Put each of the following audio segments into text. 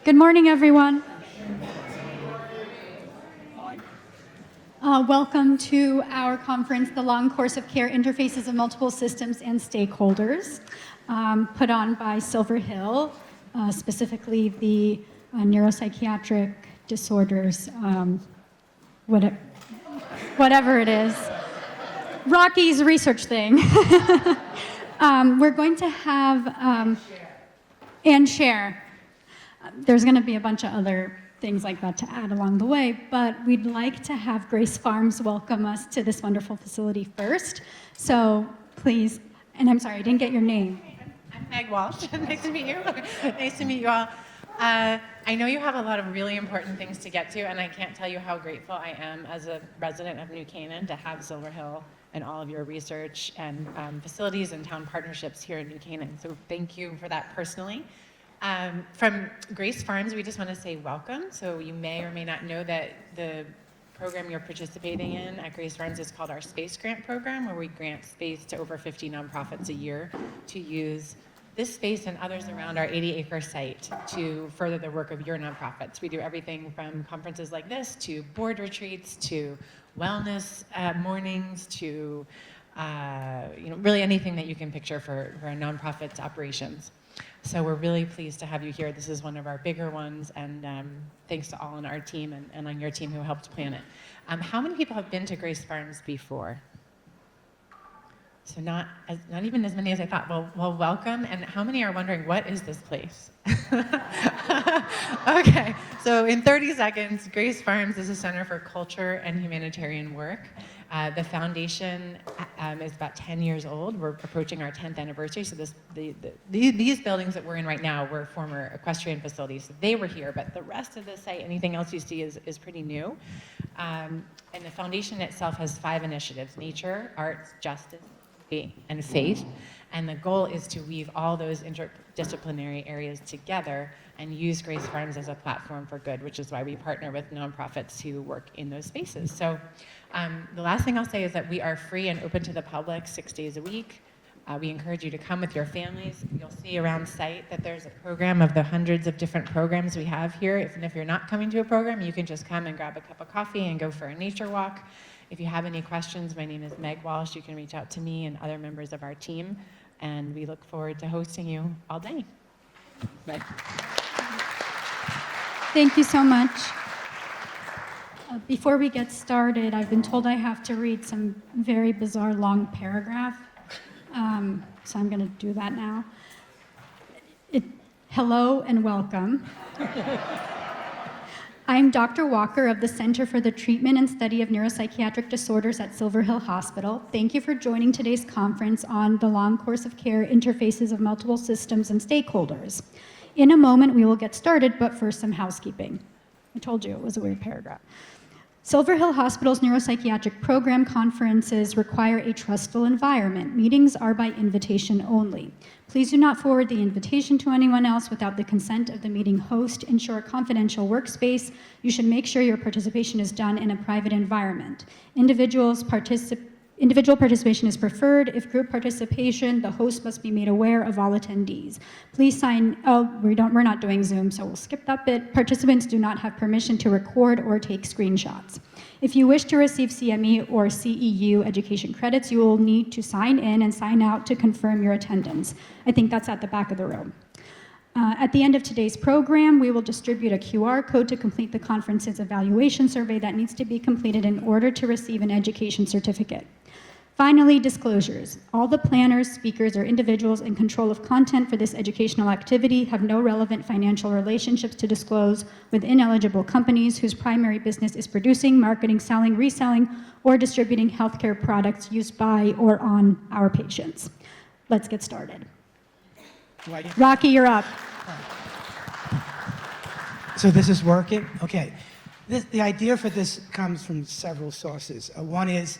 Good morning, everyone. Welcome to our conference, The Long Course of Care, Interfaces of Multiple Systems and Stakeholders, put on by Silver Hill, specifically the neuropsychiatric disorders, whatever it is. Rocky's research thing. We're going to have, and share. There's going to be a bunch of other things like that to add along the way, but we'd like to have Grace Farms welcome us to this wonderful facility first. So please, and I'm sorry, I didn't get your name. I'm Meg Walsh. Nice to meet you. Nice to meet you all. I know you have a lot of really important things to get to, and I can't tell you how grateful I am as a resident of New Canaan to have Silver Hill and all of your research and facilities and town partnerships here in New Canaan. So thank you for that personally. From Grace Farms, we just want to say welcome. So you may or may not know that the program you're participating in at Grace Farms is called our Space Grant Program, where we grant space to over 50 nonprofits a year to use this space and others around our 80-acre site to further the work of your nonprofits. We do everything from conferences like this to board retreats to wellness mornings to really anything that you can picture for a nonprofit's operations. So we're really pleased to have you here. This is one of our bigger ones, and thanks to all on our team and on your team who helped plan it. How many people have been to Grace Farms before? So not even as many as I thought. Well, welcome. And how many are wondering, what is this place? Okay, so in 30 seconds, Grace Farms is a center for culture and humanitarian work. The foundation is about 10 years old. We're approaching our 10th anniversary. So these buildings that we're in right now were former equestrian facilities. So they were here, but the rest of the site, anything else you see is pretty new. And the foundation itself has 5 initiatives: nature, arts, justice, and faith. And the goal is to weave all those interdisciplinary areas together and use Grace Farms as a platform for good, which is why we partner with nonprofits who work in those spaces. So the last thing I'll say is that we are free and open to the public 6 days a week. We encourage you to come with your families. You'll see around site that there's a program of the hundreds of different programs we have here. If you're not coming to a program, you can just come and grab a cup of coffee and go for a nature walk. If you have any questions, my name is Meg Walsh. You can reach out to me and other members of our team, and we look forward to hosting you all day. Meg. Thank you so much. Before we get started, I've been told I have to read some very bizarre long paragraph, so I'm going to do that now. Hello and welcome. I'm Dr. Walker of the Center for the Treatment and Study of Neuropsychiatric Disorders at Silver Hill Hospital. Thank you for joining today's conference on the Long Course of Care, Interfaces of Multiple Systems and Stakeholders. In a moment, we will get started, but first, some housekeeping. I told you it was a weird paragraph. Silver Hill Hospital's neuropsychiatric program conferences require a trustful environment. Meetings are by invitation only. Please do not forward the invitation to anyone else without the consent of the meeting host. Ensure a confidential workspace. You should make sure your participation is done in a private environment. Individual participation is preferred. If group participation, the host must be made aware of all attendees. Please sign, we're not doing Zoom, so we'll skip that bit. Participants do not have permission to record or take screenshots. If you wish to receive CME or CEU education credits, you will need to sign in and sign out to confirm your attendance. I think that's at the back of the room. At the end of today's program, we will distribute a QR code to complete the conference's evaluation survey that needs to be completed in order to receive an education certificate. Finally, disclosures. All the planners, speakers, or individuals in control of content for this educational activity have no relevant financial relationships to disclose with ineligible companies whose primary business is producing, marketing, selling, reselling, or distributing healthcare products used by or on our patients. Let's get started. Rocky, you're up. So this is working? Okay. The idea for this comes from several sources. One is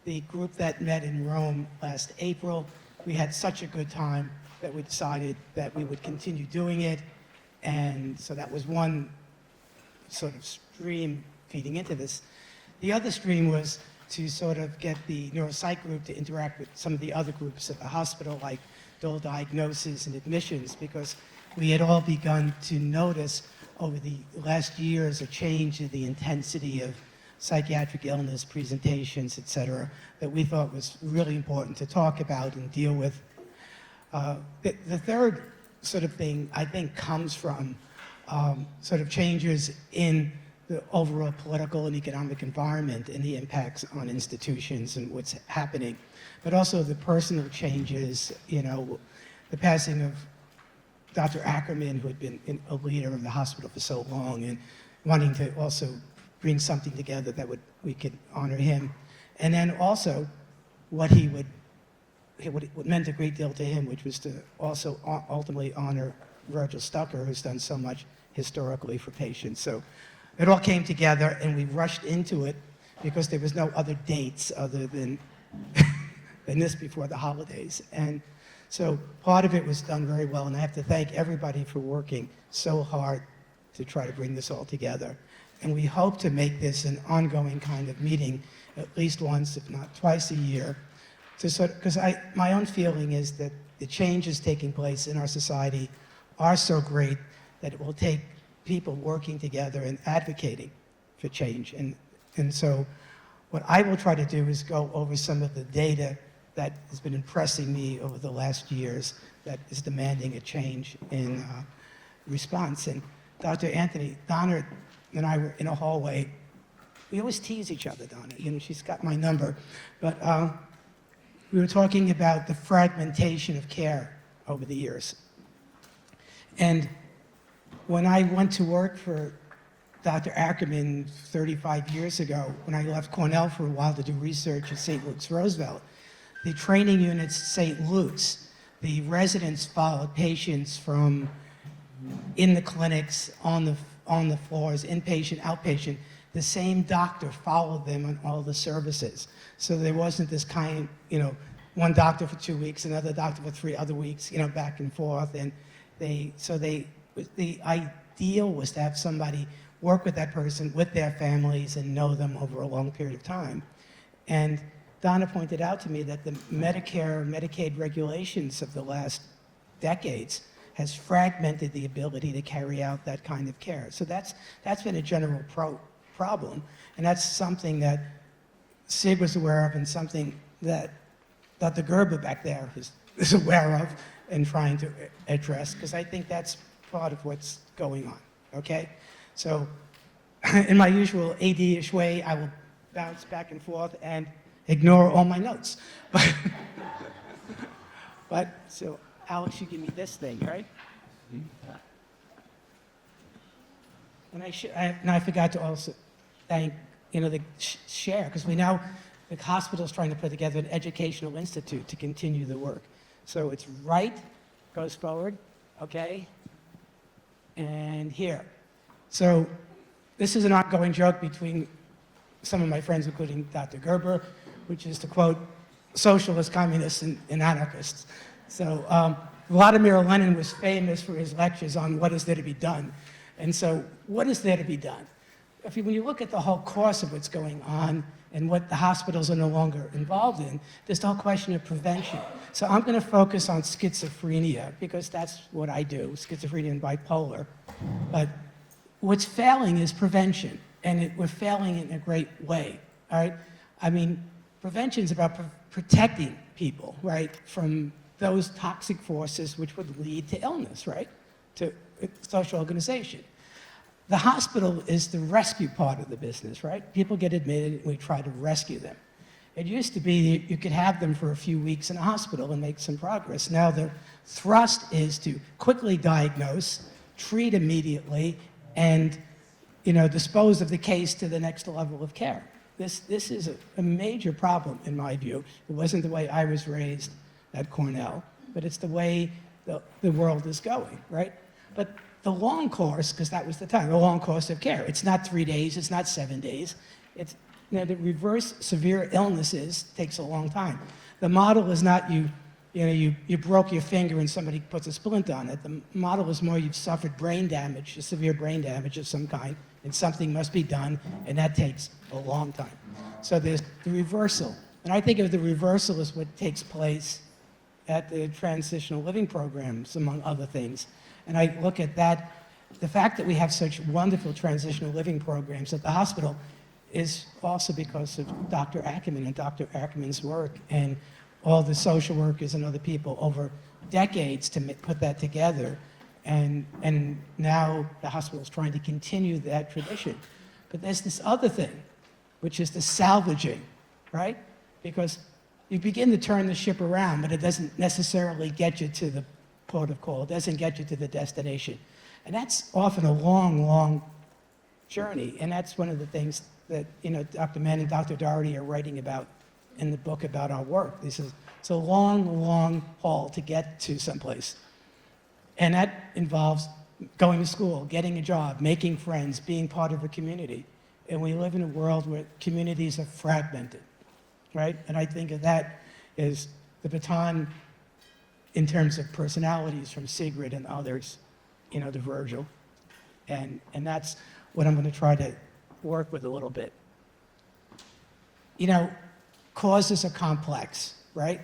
the group that met in Rome last April. We had such a good time that we decided that we would continue doing it. And so that was one sort of stream feeding into this. The other stream was to sort of get the neuropsych group to interact with some of the other groups at the hospital, like dual diagnosis and admissions, because we had all begun to notice over the last years a change in the intensity of psychiatric illness presentations, et cetera, that we thought was really important to talk about and deal with. The third sort of thing, I think, comes from sort of changes in the overall political and economic environment and the impacts on institutions and what's happening, but also the personal changes, the passing of Dr. Ackerman, who had been a leader of the hospital for so long, and wanting to also bring something together that we could honor him. And then also what meant a great deal to him, which was to also ultimately honor Virgil Stucker, who's done so much historically for patients. So it all came together, and we rushed into it because there was no other dates other than this before the holidays. And so part of it was done very well, and I have to thank everybody for working so hard to try to bring this all together. And we hope to make this an ongoing kind of meeting, at least once, if not twice a year, because my own feeling is that the changes taking place in our society are so great that it will take people working together and advocating for change. And so what I will try to do is go over some of the data that has been impressing me over the last years that is demanding a change in response. And Dr. Anthony, Donna and I were in a hallway. We always tease each other, Donna. She's got my number. But we were talking about the fragmentation of care over the years. And when I went to work for Dr. Ackerman 35 years ago, when I left Cornell for a while to do research at St. Luke's Roosevelt, the training units at St. Luke's, the residents followed patients from in the clinics, on the floors, inpatient, outpatient. The same doctor followed them on all the services. So there wasn't this kind, one doctor for 2 weeks, another doctor for 3 other weeks, back and forth. And the ideal was to have somebody work with that person, with their families, and know them over a long period of time. And Donna pointed out to me that the Medicare, Medicaid regulations of the last decades has fragmented the ability to carry out that kind of care. So that's been a general problem, and that's something that Sig was aware of and something that Dr. Gerber back there is aware of and trying to address, because I think that's part of what's going on, okay? So in my usual AD-ish way, I will bounce back and forth and ignore all my notes. But so Alex, you give me this thing, right? And I forgot to also thank, the share, because the hospital's trying to put together an educational institute to continue the work. So it's right, goes forward, okay? And here. So this is an ongoing joke between some of my friends, including Dr. Gerber, which is to quote socialists, communists, and anarchists. So Vladimir Lenin was famous for his lectures on what is there to be done. And so what is there to be done? When you look at the whole course of what's going on and what the hospitals are no longer involved in, there's the whole question of prevention. So I'm going to focus on schizophrenia because that's what I do, schizophrenia and bipolar. But what's failing is prevention, and we're failing in a great way, all right? Prevention is about protecting people, right, from those toxic forces which would lead to illness, right, to social organization. The hospital is the rescue part of the business, right? People get admitted, and we try to rescue them. It used to be you could have them for a few weeks in a hospital and make some progress. Now the thrust is to quickly diagnose, treat immediately, and dispose of the case to the next level of care. This is a major problem in my view. It wasn't the way I was raised at Cornell, but it's the way the world is going, right? But the long course, because that was the time, the long course of care. It's not 3 days, it's not 7 days. It's, to reverse severe illnesses takes a long time. The model is not you broke your finger and somebody puts a splint on it. The model is more you've suffered brain damage, severe brain damage of some kind, and something must be done, and that takes a long time. So there's the reversal. And I think of the reversal as what takes place at the transitional living programs, among other things. And I look at that the fact that we have such wonderful transitional living programs at the hospital is also because of Dr. Ackerman and Dr. Ackerman's work and all the social workers and other people over decades to put that together. And now the hospital is trying to continue that tradition. But there's this other thing, which is the salvaging, right? Because you begin to turn the ship around, but it doesn't necessarily get you to the port of call. It doesn't get you to the destination. And that's often a long, long journey. And that's one of the things that, Dr. Mann and Dr. Doherty are writing about in the book about our work. It's a long, long haul to get to someplace. And that involves going to school, getting a job, making friends, being part of a community. And we live in a world where communities are fragmented, right? And I think of that as the baton in terms of personalities from Sigrid and others, to Virgil. And that's what I'm going to try to work with a little bit. Causes are complex, right?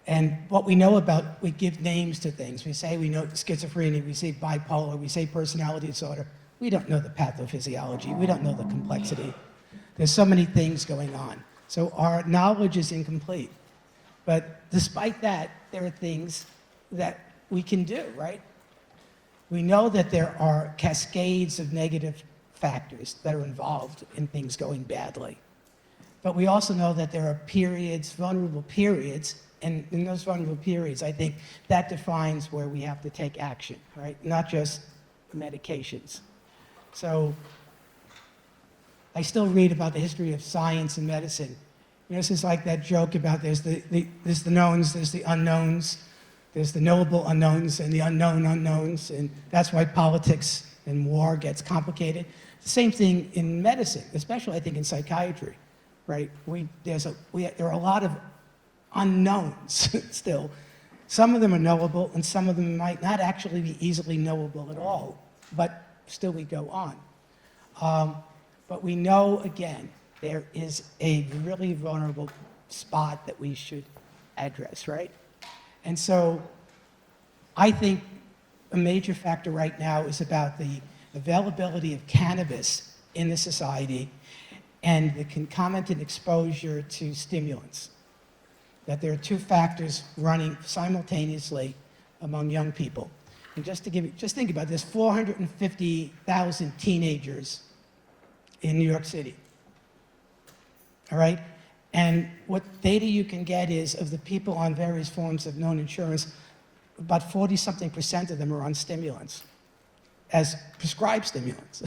And what we know about, we give names to things. We say we know schizophrenia, we say bipolar, we say personality disorder. We don't know the pathophysiology. We don't know the complexity. There's so many things going on. So our knowledge is incomplete. But despite that, there are things that we can do, right? We know that there are cascades of negative factors that are involved in things going badly. But we also know that there are periods, vulnerable periods, and in those vulnerable periods, I think that defines where we have to take action, right? Not just medications. So I still read about the history of science and medicine. This is like that joke about there's the knowns, there's the unknowns, there's the knowable unknowns and the unknown unknowns, and that's why politics and war gets complicated. The same thing in medicine, especially I think in psychiatry, right? There are a lot of unknowns still. Some of them are knowable, and some of them might not actually be easily knowable at all, but still we go on. But we know, again, there is a really vulnerable spot that we should address, right? And so I think a major factor right now is about the availability of cannabis in the society and the concomitant exposure to stimulants. That there are two factors running simultaneously among young people. And just think about this, 450,000 teenagers in New York City. All right? And what data you can get is of the people on various forms of known insurance, about 40-something% of them are on stimulants, as prescribed stimulants,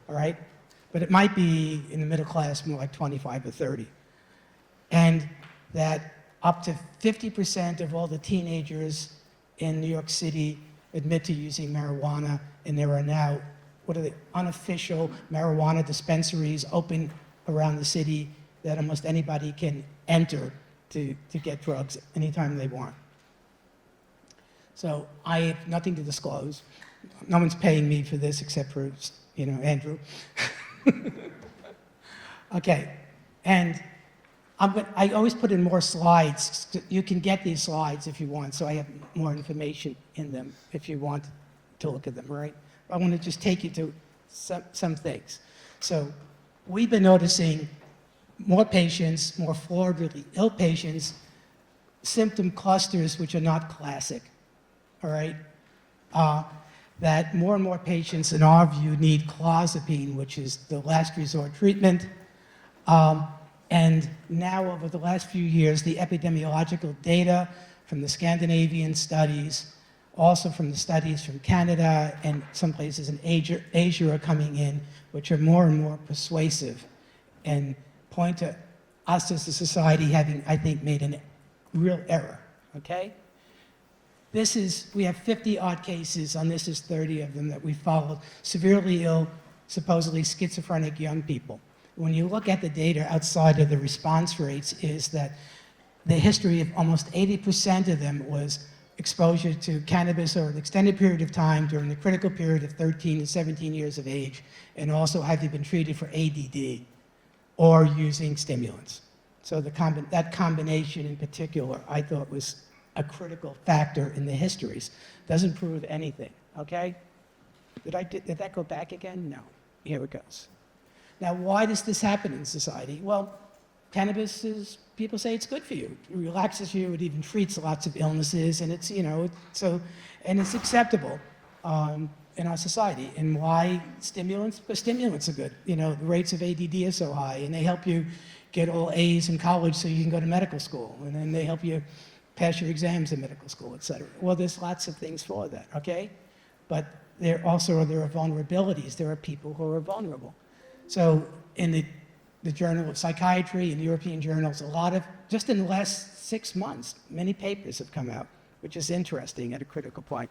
all right? But it might be in the middle class more like 25 or 30. And that up to 50% of all the teenagers in New York City admit to using marijuana, and there are now, unofficial marijuana dispensaries open around the city that almost anybody can enter to get drugs anytime they want. So I have nothing to disclose. No one's paying me for this except for, Andrew. Okay, and I always put in more slides. You can get these slides if you want, so I have more information in them if you want to look at them, right? I want to just take you to some things. So we've been noticing more patients, more floridly ill patients, symptom clusters which are not classic, all right? That more and more patients, in our view, need clozapine, which is the last resort treatment. And now, over the last few years, the epidemiological data from the Scandinavian studies, also from the studies from Canada and some places in Asia are coming in, which are more and more persuasive and point to us as a society having, I think, made a real error, okay? We have 50-odd cases, and this is 30 of them that we followed, severely ill, supposedly schizophrenic young people. When you look at the data outside of the response rates, is that the history of almost 80% of them was exposure to cannabis over an extended period of time during the critical period of 13 and 17 years of age, and also have they been treated for ADD or using stimulants. So that combination in particular, I thought was a critical factor in the histories. Doesn't prove anything. okay? Did that go back again? No. Here it goes. Now, why does this happen in society? Well, cannabis is, people say it's good for you. It relaxes you, it even treats lots of illnesses, and it's, and it's acceptable in our society. And why stimulants? Because stimulants are good. The rates of ADD are so high, and they help you get all A's in college so you can go to medical school, and then they help you pass your exams in medical school, et cetera. Well, there's lots of things for that, okay? But there are vulnerabilities. There are people who are vulnerable. So in the Journal of Psychiatry and European journals, just in the last 6 months, many papers have come out, which is interesting at a critical point.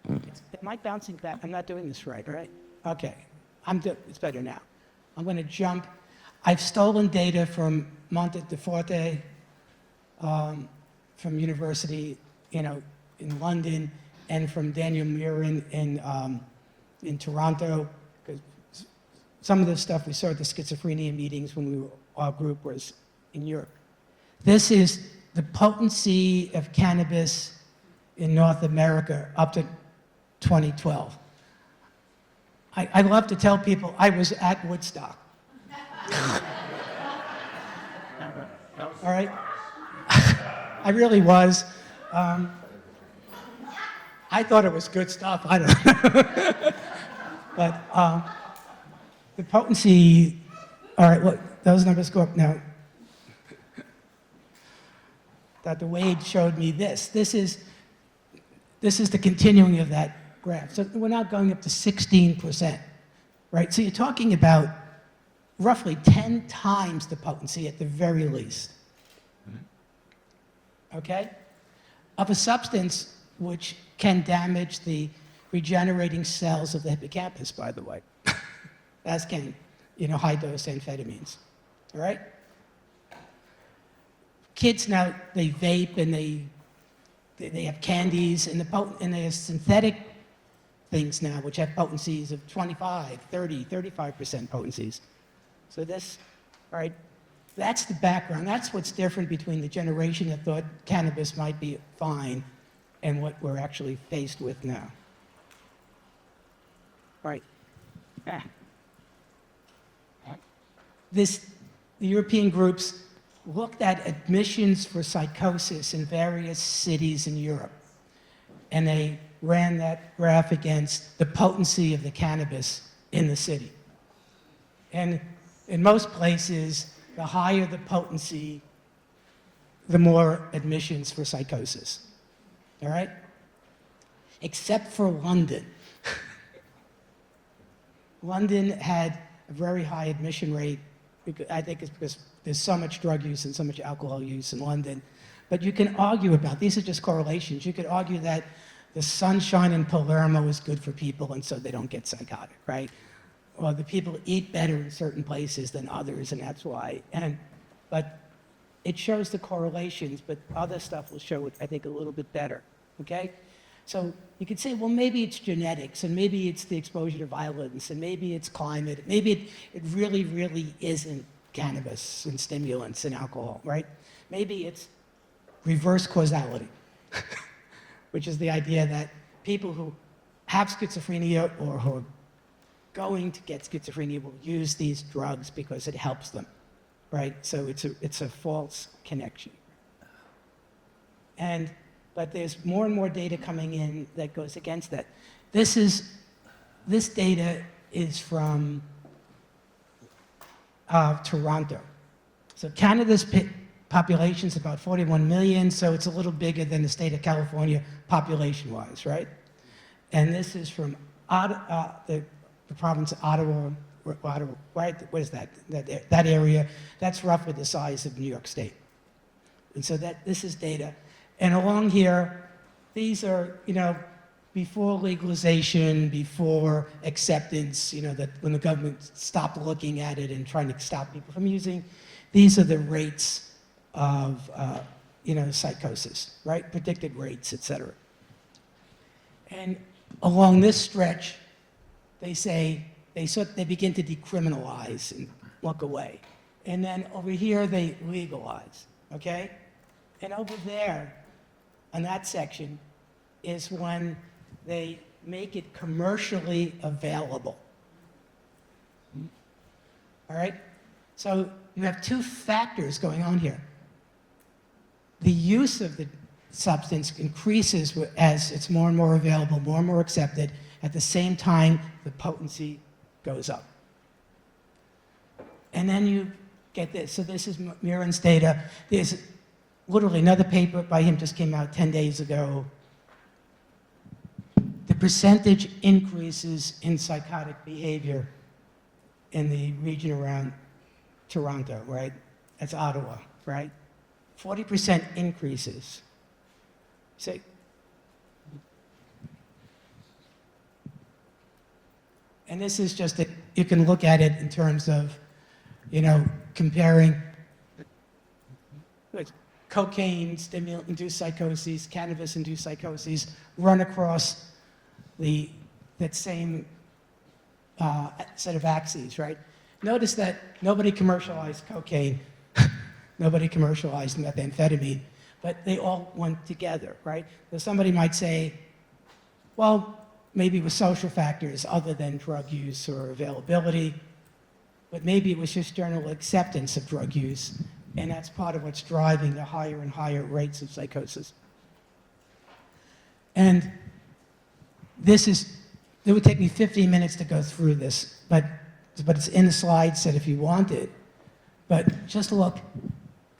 Am I bouncing back? I'm not doing this right? Okay, it's better now. I'm going to jump. I've stolen data from Monte de Forte, from University, in London, and from Daniel Murin in Toronto. Because some of the stuff we saw at the schizophrenia meetings when our group was in Europe. This is the potency of cannabis in North America up to 2012. I love to tell people I was at Woodstock. All right? I really was. I thought it was good stuff. I don't know. But the potency, all right, look, those numbers go up now. Dr. Wade showed me this. This is the continuing of that graph. So we're now going up to 16%, right? So you're talking about roughly 10 times the potency at the very least. Okay? Of a substance which can damage the regenerating cells of the hippocampus, by the way, as can, high-dose amphetamines, all right? Kids now, they vape and they have candies, and there's synthetic things now which have potencies of 25, 30, 35% potencies. So this, all right, that's the background. That's what's different between the generation that thought cannabis might be fine and what we're actually faced with now. Right. The European groups looked at admissions for psychosis in various cities in Europe, and they ran that graph against the potency of the cannabis in the city. And in most places, the higher the potency, the more admissions for psychosis. All right? Except for London. London had a very high admission rate. I think it's because there's so much drug use and so much alcohol use in London. But you can argue about, these are just correlations. You could argue that the sunshine in Palermo is good for people and so they don't get psychotic, right? Or the people eat better in certain places than others, and that's why. But it shows the correlations, but other stuff will show it, I think, a little bit better, okay? So you could say, well, maybe it's genetics, and maybe it's the exposure to violence, and maybe it's climate. Maybe it really, really isn't cannabis and stimulants and alcohol, right? Maybe it's reverse causality, which is the idea that people who have schizophrenia or who are going to get schizophrenia will use these drugs because it helps them, right? So it's a false connection. But there's more and more data coming in that goes against that. This data is from Toronto. So Canada's population is about 41 million, so it's a little bigger than the state of California population-wise, right? And this is from the province of Ottawa, right? What is that? That area, that's roughly the size of New York State. And so this is data. And along here, these are, before legalization, before acceptance, that when the government stopped looking at it and trying to stop people from using, these are the rates of, psychosis, right? Predicted rates, et cetera. And along this stretch, they begin to decriminalize and look away. And then over here, they legalize, okay? And over there, on that section, is when they make it commercially available. All right? So you have two factors going on here. The use of the substance increases as it's more and more available, more and more accepted. At the same time, the potency goes up. And then you get this. So this is Mirren's data. There's literally another paper by him just came out 10 days ago. The percentage increases in psychotic behavior in the region around Toronto, right? That's Ottawa, right? 40% increases. Say, and this is just that you can look at it in terms of, comparing cocaine, stimulant-induced psychoses, cannabis-induced psychoses, run across that same set of axes, right? Notice that nobody commercialized cocaine, nobody commercialized methamphetamine, but they all went together, right? So somebody might say, well, maybe it was social factors other than drug use or availability, but maybe it was just general acceptance of drug use, and that's part of what's driving the higher and higher rates of psychosis. And it would take me 15 minutes to go through this, but it's in the slide set if you want it. But just look,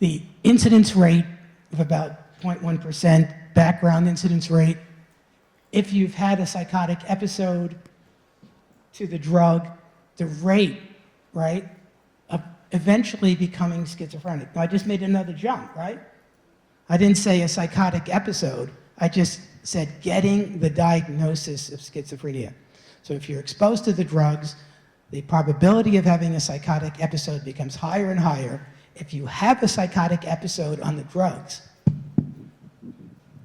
the incidence rate of about 0.1%, background incidence rate. If you've had a psychotic episode to the drug, the rate, right, of eventually becoming schizophrenic. Now, I just made another jump, right? I didn't say a psychotic episode. I just said getting the diagnosis of schizophrenia. So if you're exposed to the drugs, the probability of having a psychotic episode becomes higher and higher. If you have a psychotic episode on the drugs,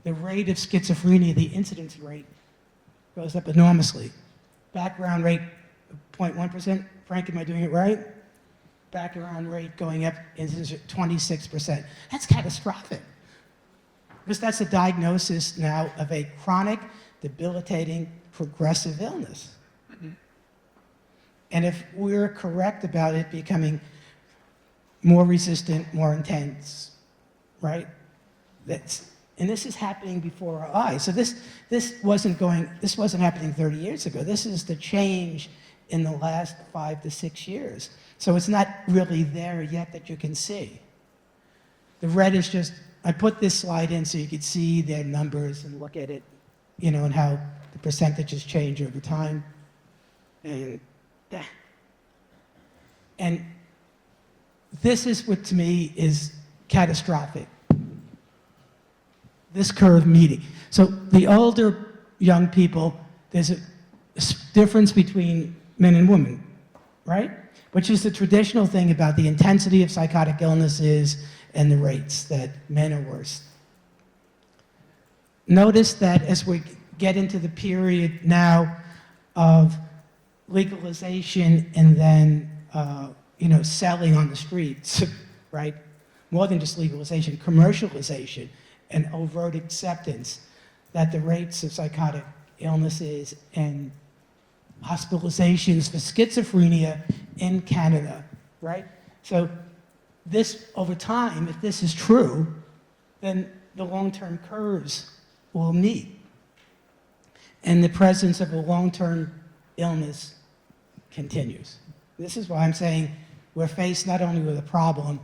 the rate of schizophrenia, the incidence rate, goes up enormously. Background rate, 0.1%. Frank, am I doing it right? Background rate going up, incidence rate, 26%. That's catastrophic. Because that's a diagnosis now of a chronic, debilitating, progressive illness. And if we're correct about it becoming more resistant, more intense, right? And this is happening before our eyes. So this wasn't happening 30 years ago. This is the change in the last 5 to 6 years. So it's not really there yet that you can see. The red is just, I put this slide in so you could see their numbers and look at it, and how the percentages change over time. And this is what to me is catastrophic. This curve meeting. So the older young people, there's a difference between men and women, right? Which is the traditional thing about the intensity of psychotic illnesses and the rates that men are worse. Notice that as we get into the period now of legalization and then selling on the streets, right? More than just legalization, commercialization and overt acceptance, that the rates of psychotic illnesses and hospitalizations for schizophrenia in Canada, right? So this, over time, if this is true, then the long-term curves will meet. And the presence of a long-term illness continues. This is why I'm saying we're faced not only with a problem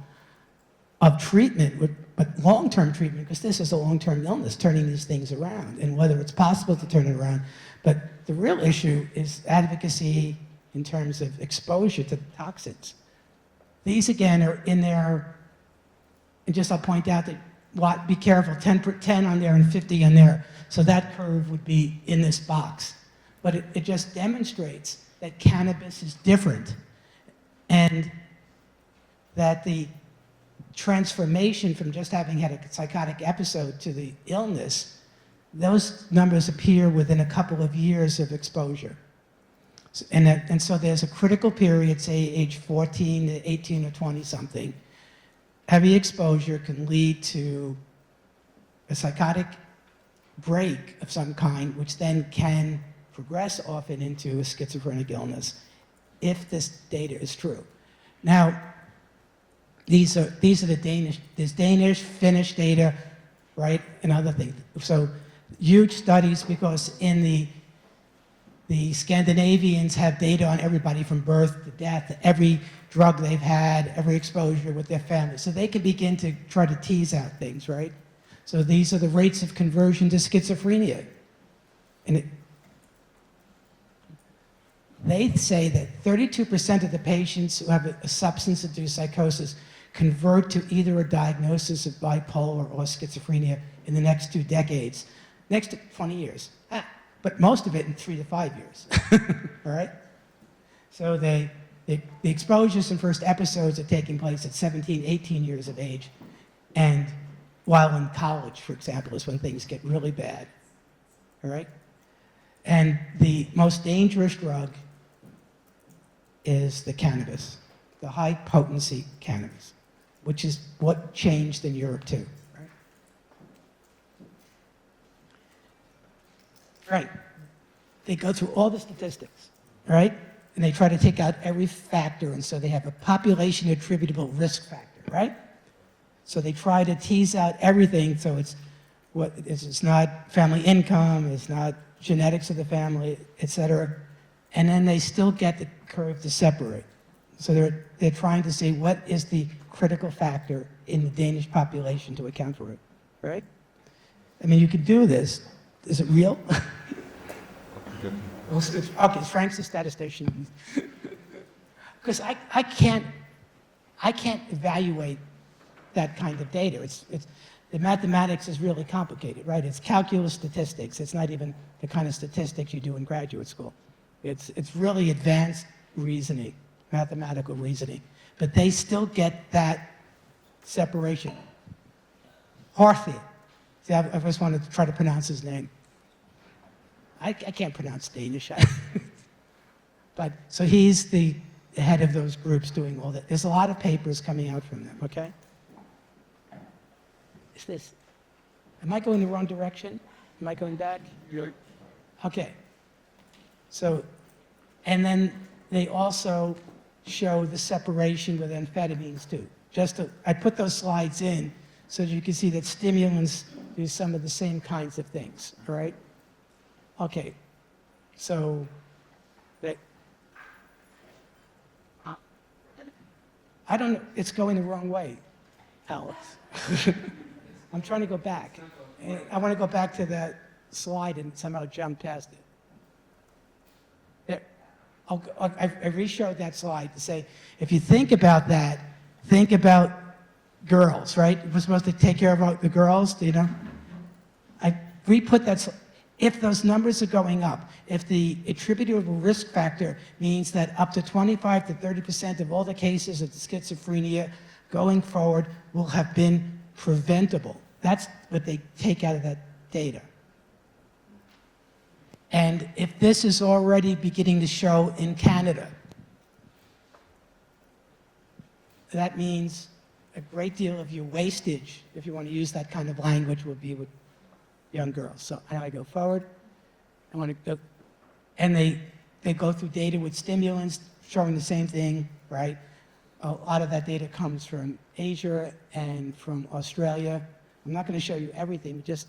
of treatment, but long-term treatment, because this is a long-term illness, turning these things around, and whether it's possible to turn it around. But the real issue is advocacy in terms of exposure to the toxins. These, again, are in there, and just I'll point out that, be careful, 10 on there and 50 on there. So that curve would be in this box. But it just demonstrates that cannabis is different, and that the transformation from just having had a psychotic episode to the illness, those numbers appear within a couple of years of exposure. And so there's a critical period, say age 14 to 18 or 20 something. Heavy exposure can lead to a psychotic break of some kind, which then can progress often into a schizophrenic illness, if this data is true. Now, these are the Danish, there's Danish, Finnish data, right, and other things. So huge studies, because in the Scandinavians have data on everybody from birth to death, every drug they've had, every exposure with their family. So they can begin to try to tease out things, right? So these are the rates of conversion to schizophrenia. And they say that 32% of the patients who have a substance-induced psychosis convert to either a diagnosis of bipolar or schizophrenia in the next 2 decades, next to 20 years. But most of it in 3 to 5 years, all right? So the exposures and first episodes are taking place at 17, 18 years of age, and while in college, for example, is when things get really bad, all right? And the most dangerous drug is the cannabis, the high-potency cannabis, which is what changed in Europe too, right? Right. They go through all the statistics, right? And they try to take out every factor, and so they have a population attributable risk factor, right? So they try to tease out everything, so it's not family income, it's not genetics of the family, et cetera. And then they still get the curve to separate. So they're trying to see what is the critical factor in the Danish population to account for it, right? I mean, you could do this. Is it real? Okay, Frank's a statistician. Because I can't evaluate that kind of data. The mathematics is really complicated, right? It's calculus statistics. It's not even the kind of statistics you do in graduate school. It's really advanced reasoning, mathematical reasoning. But they still get that separation. Horthy. See, I just wanted to try to pronounce his name. I can't pronounce Danish. But so he's the head of those groups doing all that. There's a lot of papers coming out from them, okay? Is this, am I going the wrong direction? Am I going back? Okay. So, and then they also show the separation with amphetamines too. I put those slides in so that you can see that stimulants do some of the same kinds of things, all right? Okay, so I don't know, it's going the wrong way, Alex. I'm trying to go back. I want to go back to that slide and somehow jump past it. There. I re-showed that slide to say, if you think about that, think about girls, right? We're supposed to take care of the girls, you know? I re-put that. If those numbers are going up, if the attributable risk factor means that up to 25 to 30% of all the cases of schizophrenia going forward will have been preventable. That's what they take out of that data. And if this is already beginning to show in Canada, that means a great deal of your wastage, if you want to use that kind of language, will be with young girls. So now I go forward. I want to go, and they go through data with stimulants showing the same thing, right? A lot of that data comes from Asia and from Australia. I'm not going to show you everything, but just,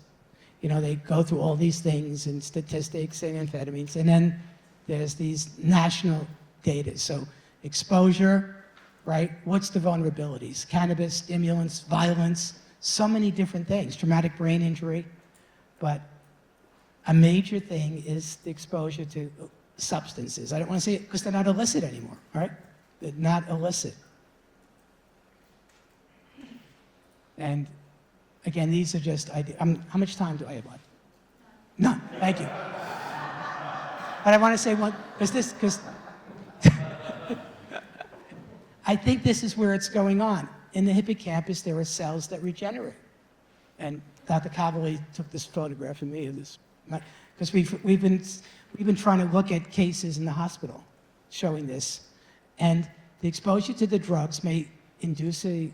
you know, they go through all these things and statistics and amphetamines, and then there's these national data. So exposure, right? What's the vulnerabilities? Cannabis, stimulants, violence, so many different things, traumatic brain injury. But a major thing is the exposure to substances. I don't want to say it because they're not illicit anymore, all right? They're not illicit. And again, these are just ideas. How much time do I have left? None. Thank you. But I want to say one, because I think this is where it's going on. In the hippocampus, there are cells that regenerate. And Dr. Cavalli took this photograph of me of this, because we've been trying to look at cases in the hospital showing this, and the exposure to the drugs may induce a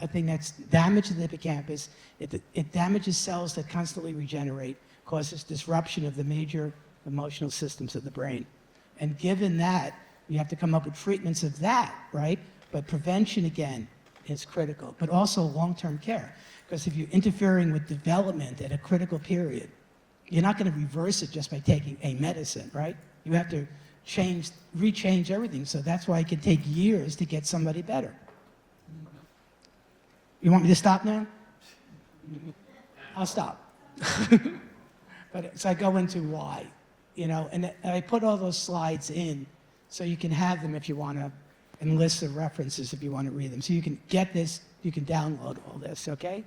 thing that's damage to the hippocampus. It damages cells that constantly regenerate, causes disruption of the major emotional systems of the brain. And given that, you have to come up with treatments of that, right? But prevention, again, is critical, but also long-term care. Because if you're interfering with development at a critical period, you're not going to reverse it just by taking a medicine, right? You have to rechange everything. So that's why it can take years to get somebody better. You want me to stop now? I'll stop. But so I go into why, and I put all those slides in so you can have them if you want to, and lists of references if you want to read them. So you can get this, you can download all this, okay?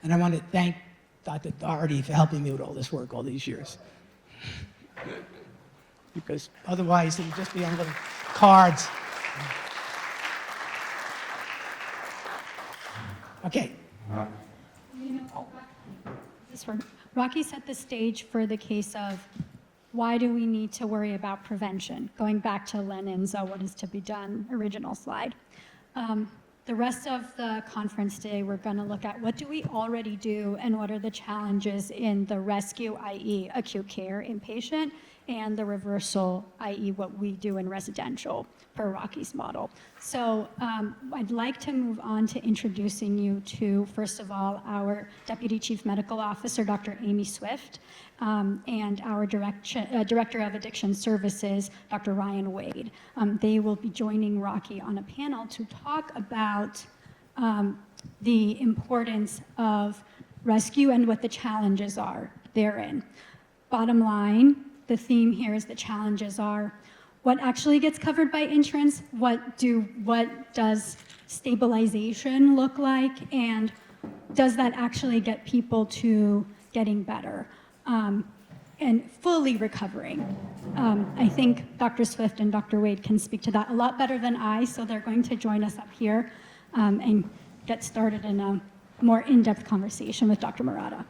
And I want to thank Dr. Doherty for helping me with all this work all these years. Because otherwise it would just be on little cards. Okay. Rocky set the stage for the case of why do we need to worry about prevention? Going back to Lenin's what is to be done original slide. The rest of the conference today, we're going to look at what do we already do and what are the challenges in the rescue, i.e. acute care inpatient, and the reversal, i.e. what we do in residential per Rocky's model. So I'd like to move on to introducing you to, first of all, our Deputy Chief Medical Officer, Dr. Amy Swift, and our Director of Addiction Services, Dr. Ryan Wade. They will be joining Rocky on a panel to talk about the importance of rescue and what the challenges are therein. Bottom line, the theme here is the challenges are what actually gets covered by insurance, what does stabilization look like, and does that actually get people to getting better and fully recovering. I think Dr. Swift and Dr. Wade can speak to that a lot better than I, so they're going to join us up here and get started in a more in-depth conversation with Dr. Murata.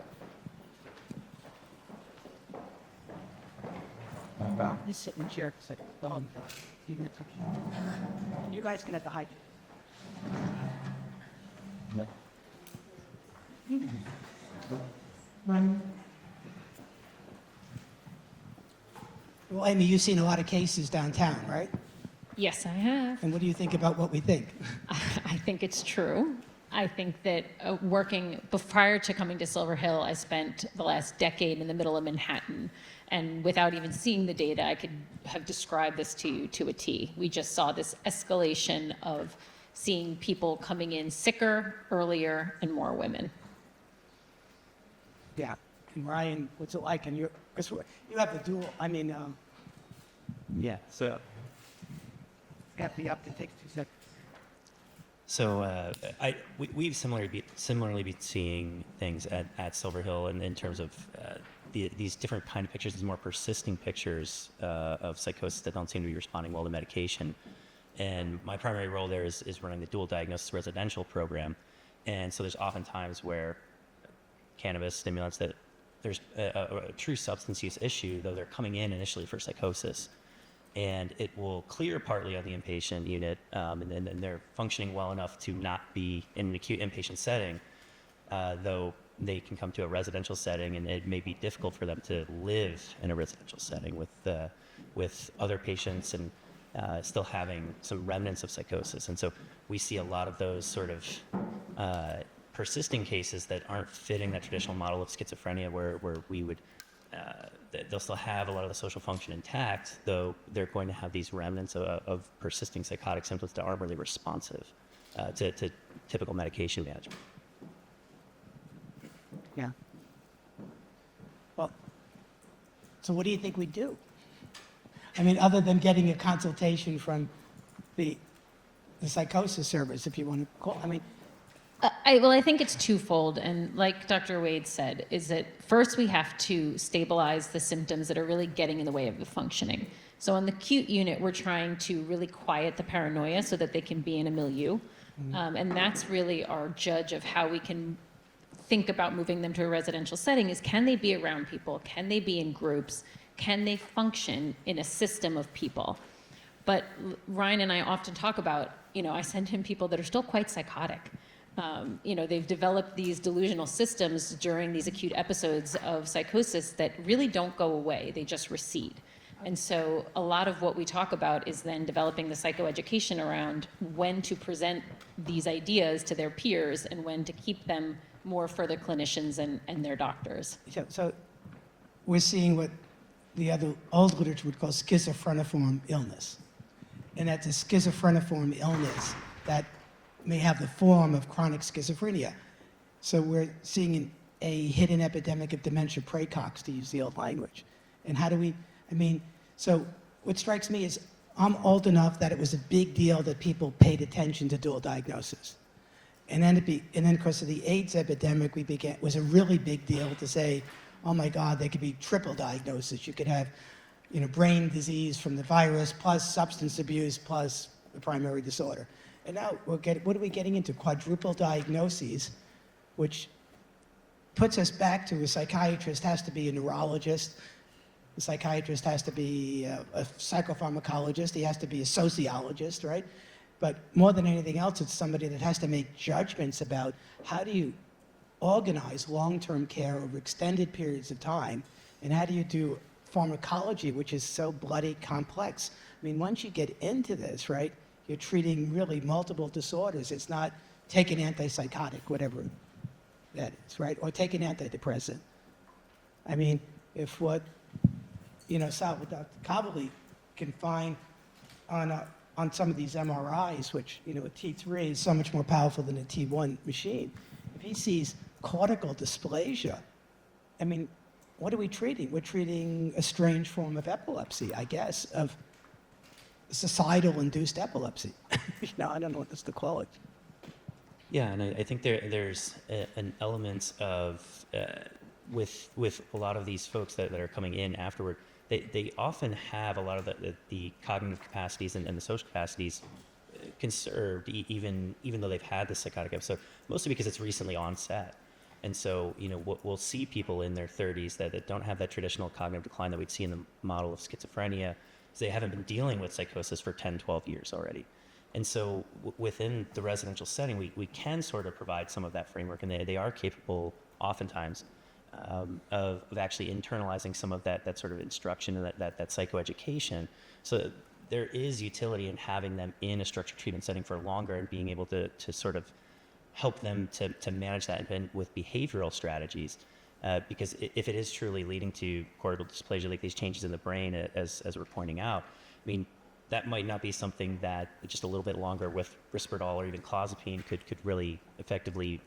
Just sit in the chair. You guys can have the height. Well, Amy, you've seen a lot of cases downtown, right? Yes, I have. And what do you think about what we think? I think it's true. I think that working prior to coming to Silver Hill, I spent the last decade in the middle of Manhattan. And without even seeing the data, I could have described this to you to a T. We just saw this escalation of seeing people coming in sicker, earlier, and more women. Yeah. And Ryan, what's it like? And you have the dual, Yeah, so have the up to take 2 seconds. so we've similarly been seeing things at Silver Hill in terms of these different kind of pictures, these more persisting pictures of psychosis that don't seem to be responding well to medication. And my primary role there is running the dual diagnosis residential program. And so there's often times where cannabis stimulants that there's a true substance use issue, though they're coming in initially for psychosis. And it will clear partly on the inpatient unit, and then they're functioning well enough to not be in an acute inpatient setting, though they can come to a residential setting, and it may be difficult for them to live in a residential setting with other patients and still having some remnants of psychosis. And so we see a lot of those sort of persisting cases that aren't fitting that traditional model of schizophrenia where we would, they'll still have a lot of the social function intact, though they're going to have these remnants of persisting psychotic symptoms that aren't really responsive to typical medication management. Yeah. Well, so what do you think we do? Other than getting a consultation from the psychosis service, if you want to call, I think it's twofold, and like Dr. Wade said, is that first we have to stabilize the symptoms that are really getting in the way of the functioning. So in the acute unit, we're trying to really quiet the paranoia so that they can be in a milieu, and that's really our judge of how we can think about moving them to a residential setting is, can they be around people? Can they be in groups? Can they function in a system of people? But Ryan and I often talk about, I send him people that are still quite psychotic. They've developed these delusional systems during these acute episodes of psychosis that really don't go away, they just recede. And so a lot of what we talk about is then developing the psychoeducation around when to present these ideas to their peers and when to keep them more for the clinicians and their doctors. So we're seeing what the other old literature would call schizophreniform illness. And that's a schizophreniform illness that may have the form of chronic schizophrenia. So we're seeing a hidden epidemic of dementia praecox, to use the old language. And how do we, so what strikes me is I'm old enough that it was a big deal that people paid attention to dual diagnosis. And then because of the AIDS epidemic, was a really big deal to say, oh my God, there could be triple diagnosis. You could have, brain disease from the virus, plus substance abuse, plus the primary disorder. And now what are we getting into? Quadruple diagnoses, which puts us back to a psychiatrist has to be a neurologist, a psychiatrist has to be a psychopharmacologist, he has to be a sociologist, right? But more than anything else, it's somebody that has to make judgments about how do you organize long-term care over extended periods of time, and how do you do pharmacology, which is so bloody complex. Once you get into this, right, you're treating really multiple disorders. It's not take an antipsychotic, whatever that is, right, or take an antidepressant. If what Dr. Kabbali can find on some of these MRIs, which, a T3 is so much more powerful than a T1 machine. If he sees cortical dysplasia, what are we treating? We're treating a strange form of epilepsy, I guess, of societal-induced epilepsy. I don't know what else to call it. Yeah, and I think there's an element of, with a lot of these folks that are coming in afterward, they often have a lot of the cognitive capacities and the social capacities conserved, even though they've had the psychotic episode, mostly because it's recently onset. And so, we'll see people in their 30s that don't have that traditional cognitive decline that we'd see in the model of schizophrenia, because they haven't been dealing with psychosis for 10, 12 years already. And so within the residential setting, we can sort of provide some of that framework, and they are capable oftentimes of actually internalizing some of that sort of instruction and that psychoeducation. So there is utility in having them in a structured treatment setting for longer and being able to sort of help them to manage that and with behavioral strategies. Because if it is truly leading to cortical dysplasia, like these changes in the brain, as we're pointing out, that might not be something that just a little bit longer with Risperdal or even clozapine could really effectively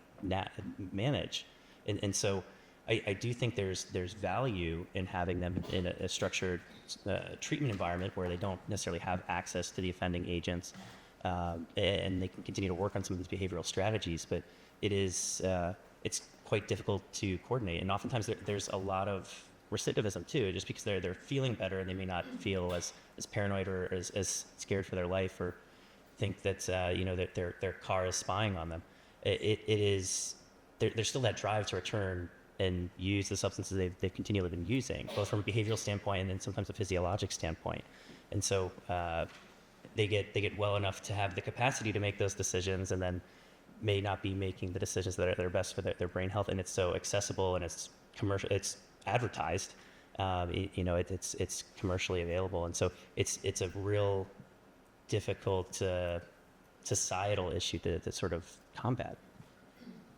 manage. And so I do think there's value in having them in a structured treatment environment where they don't necessarily have access to the offending agents, and they can continue to work on some of these behavioral strategies. But it's quite difficult to coordinate, and oftentimes there's a lot of recidivism too, just because they're feeling better and they may not feel as paranoid or as scared for their life, or think that that their car is spying on them. There's still that drive to return and use the substances they've continually been using, both from a behavioral standpoint and then sometimes a physiologic standpoint. And so they get well enough to have the capacity to make those decisions, and then may not be making the decisions that are best for their brain health. And it's so accessible, and it's commercial, it's advertised, it's commercially available. And so it's a real difficult societal issue to sort of combat.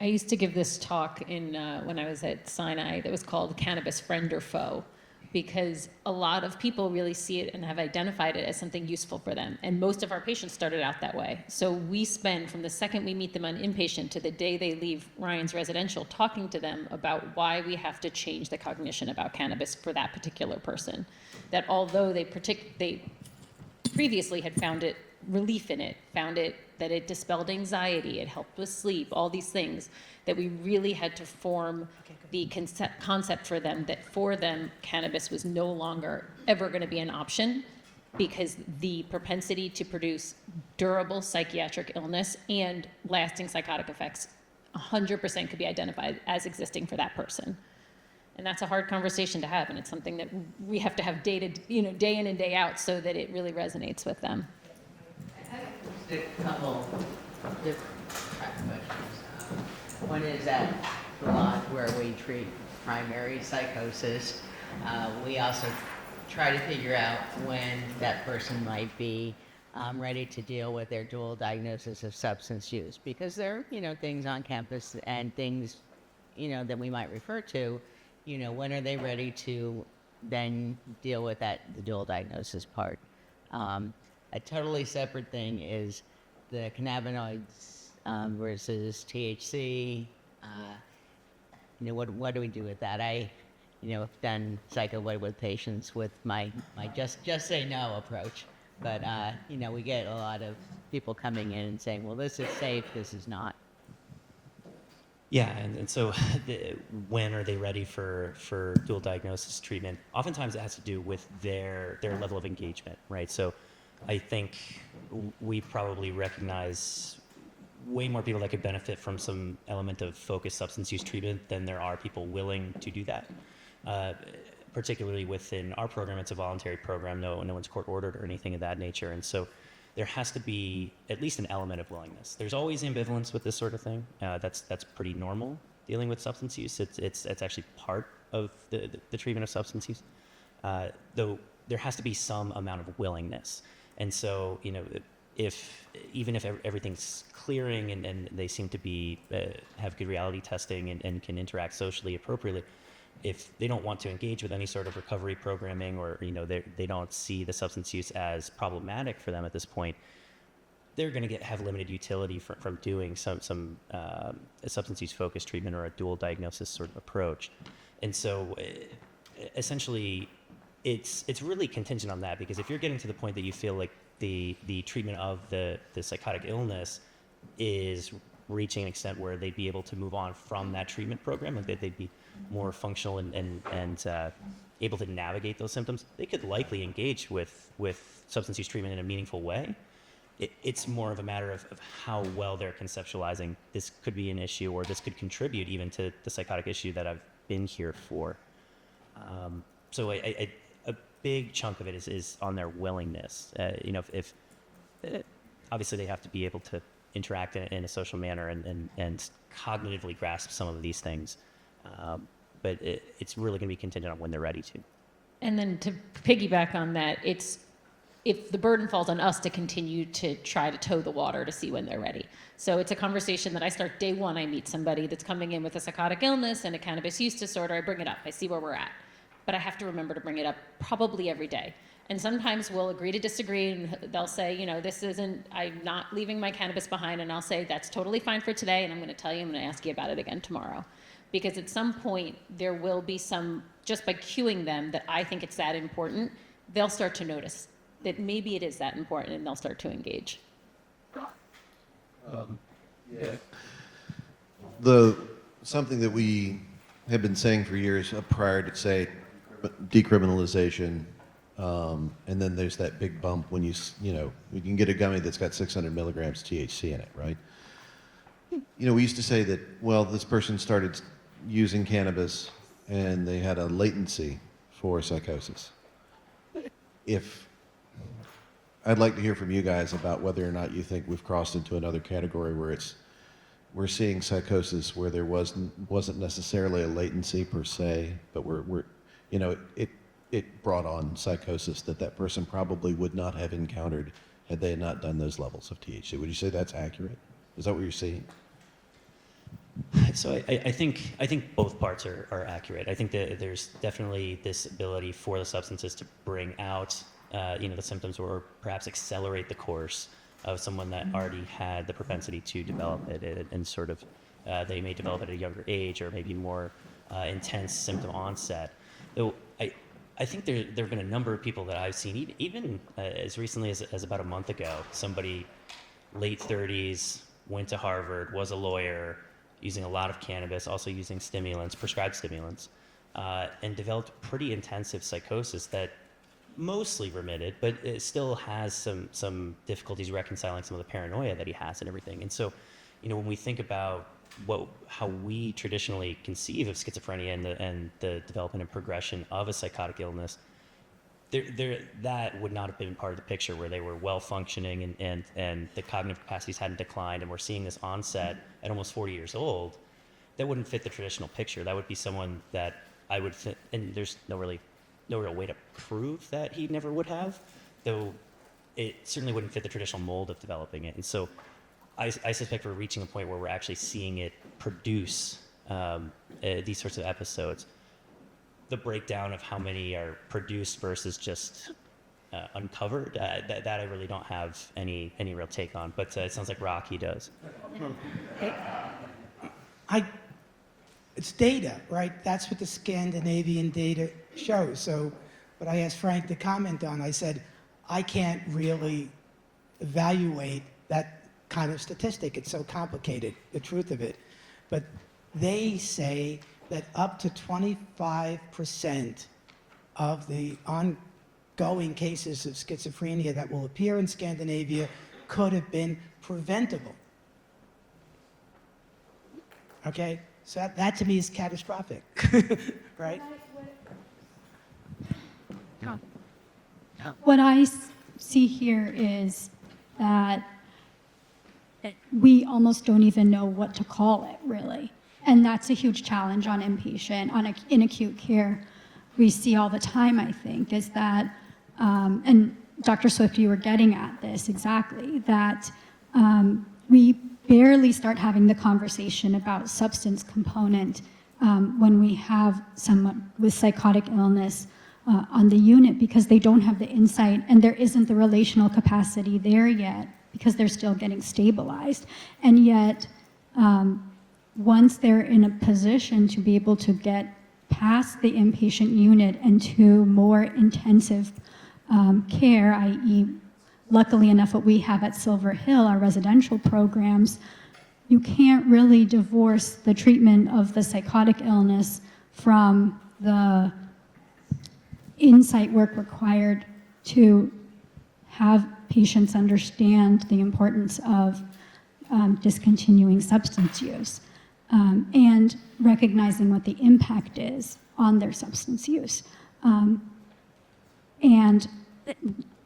I used to give this talk when I was at Sinai that was called Cannabis Friend or Foe, because a lot of people really see it and have identified it as something useful for them. And most of our patients started out that way. So we spend, from the second we meet them on inpatient to the day they leave Ryan's residential, talking to them about why we have to change the cognition about cannabis for that particular person. That although they previously had found it relief in it, found it that it dispelled anxiety, it helped with sleep, all these things, that we really had to form the concept for them that for them cannabis was no longer ever going to be an option, because the propensity to produce durable psychiatric illness and lasting psychotic effects 100% could be identified as existing for that person. And that's a hard conversation to have, and it's something that we have to have day in and day out so that it really resonates with them. I have a couple different track questions. One is at the lodge where we treat primary psychosis. We also try to figure out when that person might be ready to deal with their dual diagnosis of substance use, because there are, things on campus and things, that we might refer to, when are they ready to then deal with the dual diagnosis part. A totally separate thing is the cannabinoids versus THC. What do we do with that? I've done psycho with patients with my just say no approach. But, we get a lot of people coming in and saying, well, this is safe, this is not. Yeah, and so when are they ready for dual diagnosis treatment? Oftentimes it has to do with their level of engagement, right? So I think we probably recognize way more people that could benefit from some element of focused substance use treatment than there are people willing to do that. Particularly within our program, it's a voluntary program. No one's court ordered or anything of that nature. And so there has to be at least an element of willingness. There's always ambivalence with this sort of thing. That's pretty normal dealing with substance use. It's actually part of the treatment of substance use. Though there has to be some amount of willingness. And so, even if everything's clearing and they seem to be have good reality testing and can interact socially appropriately, if they don't want to engage with any sort of recovery programming, or they don't see the substance use as problematic for them at this point, they're going to have limited utility from doing some a substance use focused treatment or a dual diagnosis sort of approach. And so essentially it's really contingent on that, because if you're getting to the point that you feel like the treatment of the psychotic illness is reaching an extent where they'd be able to move on from that treatment program, like they'd be more functional and able to navigate those symptoms, they could likely engage with substance use treatment in a meaningful way. It's more of a matter of how well they're conceptualizing this could be an issue, or this could contribute even to the psychotic issue that I've been here for. So a big chunk of it is on their willingness. If obviously they have to be able to interact in a social manner and cognitively grasp some of these things. But it's really going to be contingent on when they're ready to. And then to piggyback on that, if the burden falls on us to continue to try to toe the water to see when they're ready. So it's a conversation that I start day one. I meet somebody that's coming in with a psychotic illness and a cannabis use disorder. I bring it up. I see where we're at. But I have to remember to bring it up probably every day. And sometimes we'll agree to disagree, and they'll say, I'm not leaving my cannabis behind. And I'll say, that's totally fine for today. And I'm going to tell you, I'm going to ask you about it again tomorrow. Because at some point, there will be just by cueing them that I think it's that important, they'll start to notice that maybe it is that important, and they'll start to engage. Something that we have been saying for years prior to, say, decriminalization, and then there's that big bump when you can get a gummy that's got 600 milligrams THC in it, right? We used to say that, well, this person started using cannabis and they had a latency for psychosis. I'd like to hear from you guys about whether or not you think we've crossed into another category where we're seeing psychosis where there wasn't necessarily a latency per se, but it brought on psychosis that person probably would not have encountered had they not done those levels of THC. Would you say that's accurate? Is that what you're seeing? So I think both parts are accurate. I think that there's definitely this ability for the substances to bring out the symptoms, or perhaps accelerate the course of someone that already had the propensity to develop it, and sort of they may develop it at a younger age, or maybe more intense symptom onset. Though I think there have been a number of people that I've seen, even as recently as about a month ago, somebody late 30s, went to Harvard, was a lawyer, using a lot of cannabis, also using stimulants, prescribed stimulants, and developed pretty intensive psychosis that mostly remitted, but it still has some difficulties reconciling some of the paranoia that he has and everything. And so, when we think about how we traditionally conceive of schizophrenia and the development and progression of a psychotic illness, that would not have been part of the picture, where they were well functioning and the cognitive capacities hadn't declined, and we're seeing this onset at almost 40 years old. that wouldn't fit the traditional picture. That would be someone that I would fit, and there's no real way to prove that he never would have, though it certainly wouldn't fit the traditional mold of developing it. And so I suspect we're reaching a point where we're actually seeing it produce these sorts of episodes. The breakdown of how many are produced versus just uncovered, that I really don't have any real take on, but it sounds like Rocky does. It's data, right? That's what the Scandinavian data shows. So what I asked Frank to comment on, I said, I can't really evaluate that kind of statistic. It's so complicated, the truth of it. But they say that up to 25% of the ongoing cases of schizophrenia that will appear in Scandinavia could have been preventable. Okay? So that to me is catastrophic, right? What I see here is that we almost don't even know what to call it, really. And that's a huge challenge on inpatient, in acute care. We see all the time, I think, is that, and Dr. Swift, you were getting at this exactly, that we barely start having the conversation about substance component when we have someone with psychotic illness on the unit, because they don't have the insight and there isn't the relational capacity there yet, because they're still getting stabilized. And yet, once they're in a position to be able to get past the inpatient unit and to more intensive care, i.e., luckily enough, what we have at Silver Hill, our residential programs, you can't really divorce the treatment of the psychotic illness from the insight work required to have patients understand the importance of discontinuing substance use and recognizing what the impact is on their substance use. And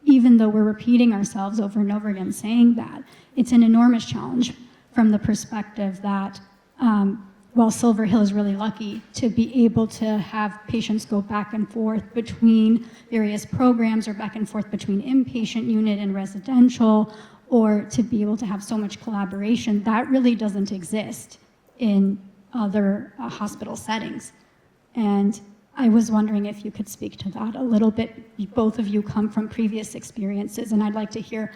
even though we're repeating ourselves over and over again saying that, it's an enormous challenge from the perspective that while Silver Hill is really lucky to be able to have patients go back and forth between various programs or back and forth between inpatient unit and residential, or to be able to have so much collaboration, that really doesn't exist in other hospital settings. And I was wondering if you could speak to that a little bit. Both of you come from previous experiences, and I'd like to hear,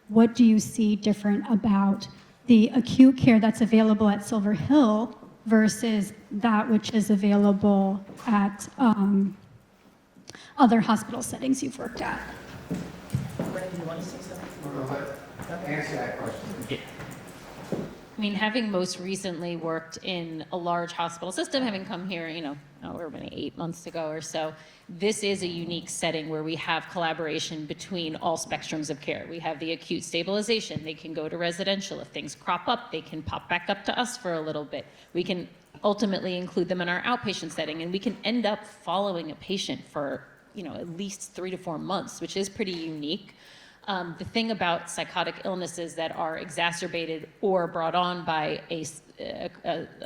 what do you see different about the acute care that's available at Silver Hill versus that which is available at other hospital settings you've worked at? Answer that question. I mean, having most recently worked in a large hospital system, having come here, however many, 8 months ago or so, this is a unique setting where we have collaboration between all spectrums of care. We have the acute stabilization. They can go to residential. If things crop up, they can pop back up to us for a little bit. We can ultimately include them in our outpatient setting, and we can end up following a patient for, at least 3 to 4 months, which is pretty unique. The thing about psychotic illnesses that are exacerbated or brought on by a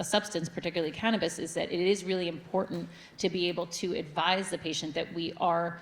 substance, particularly cannabis, is that it is really important to be able to advise the patient that we are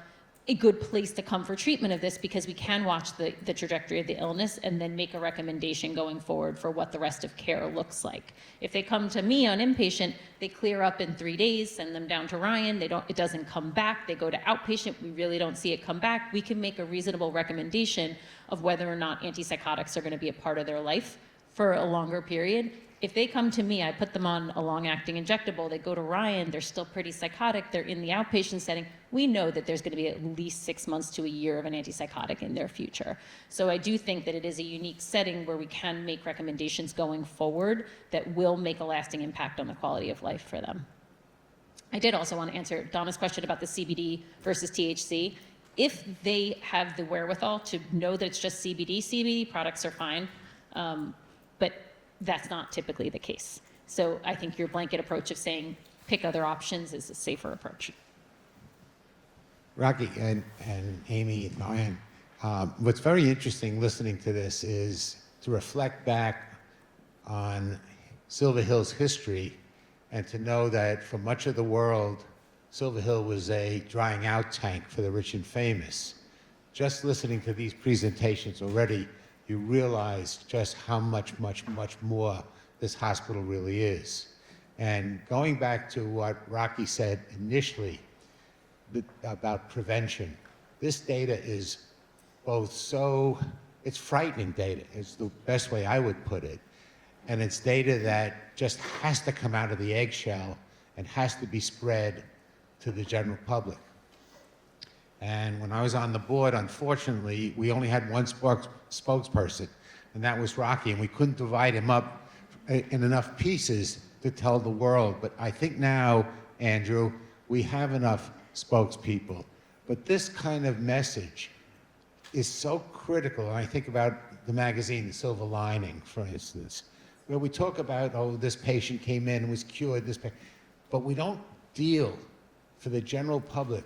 a good place to come for treatment of this, because we can watch the trajectory of the illness and then make a recommendation going forward for what the rest of care looks like. If they come to me on inpatient, they clear up in 3 days, send them down to Ryan, it doesn't come back, they go to outpatient, we really don't see it come back, we can make a reasonable recommendation of whether or not antipsychotics are going to be a part of their life for a longer period. If they come to me, I put them on a long-acting injectable, they go to Ryan, they're still pretty psychotic, they're in the outpatient setting, we know that there's going to be at least 6 months to a year of an antipsychotic in their future. So I do think that it is a unique setting where we can make recommendations going forward that will make a lasting impact on the quality of life for them. I did also want to answer Donna's question about the CBD versus THC. If they have the wherewithal to know that it's just CBD products are fine, but that's not typically the case. So I think your blanket approach of saying pick other options is a safer approach. Rocky and Amy and Ryan, what's very interesting listening to this is to reflect back on Silver Hill's history and to know that for much of the world, Silver Hill was a drying out tank for the rich and famous. Just listening to these presentations already, you realize just how much more this hospital really is. And going back to what Rocky said initially about prevention, this data is both it's frightening data, is the best way I would put it. And it's data that just has to come out of the eggshell and has to be spread to the general public. And when I was on the board, unfortunately, we only had one spokesperson, and that was Rocky, and we couldn't divide him up in enough pieces to tell the world. But I think now, Andrew, we have enough spokespeople. But this kind of message is so critical. And I think about the magazine, The Silver Lining, for instance, where we talk about, oh, this patient came in and was cured, but we don't deal for the general public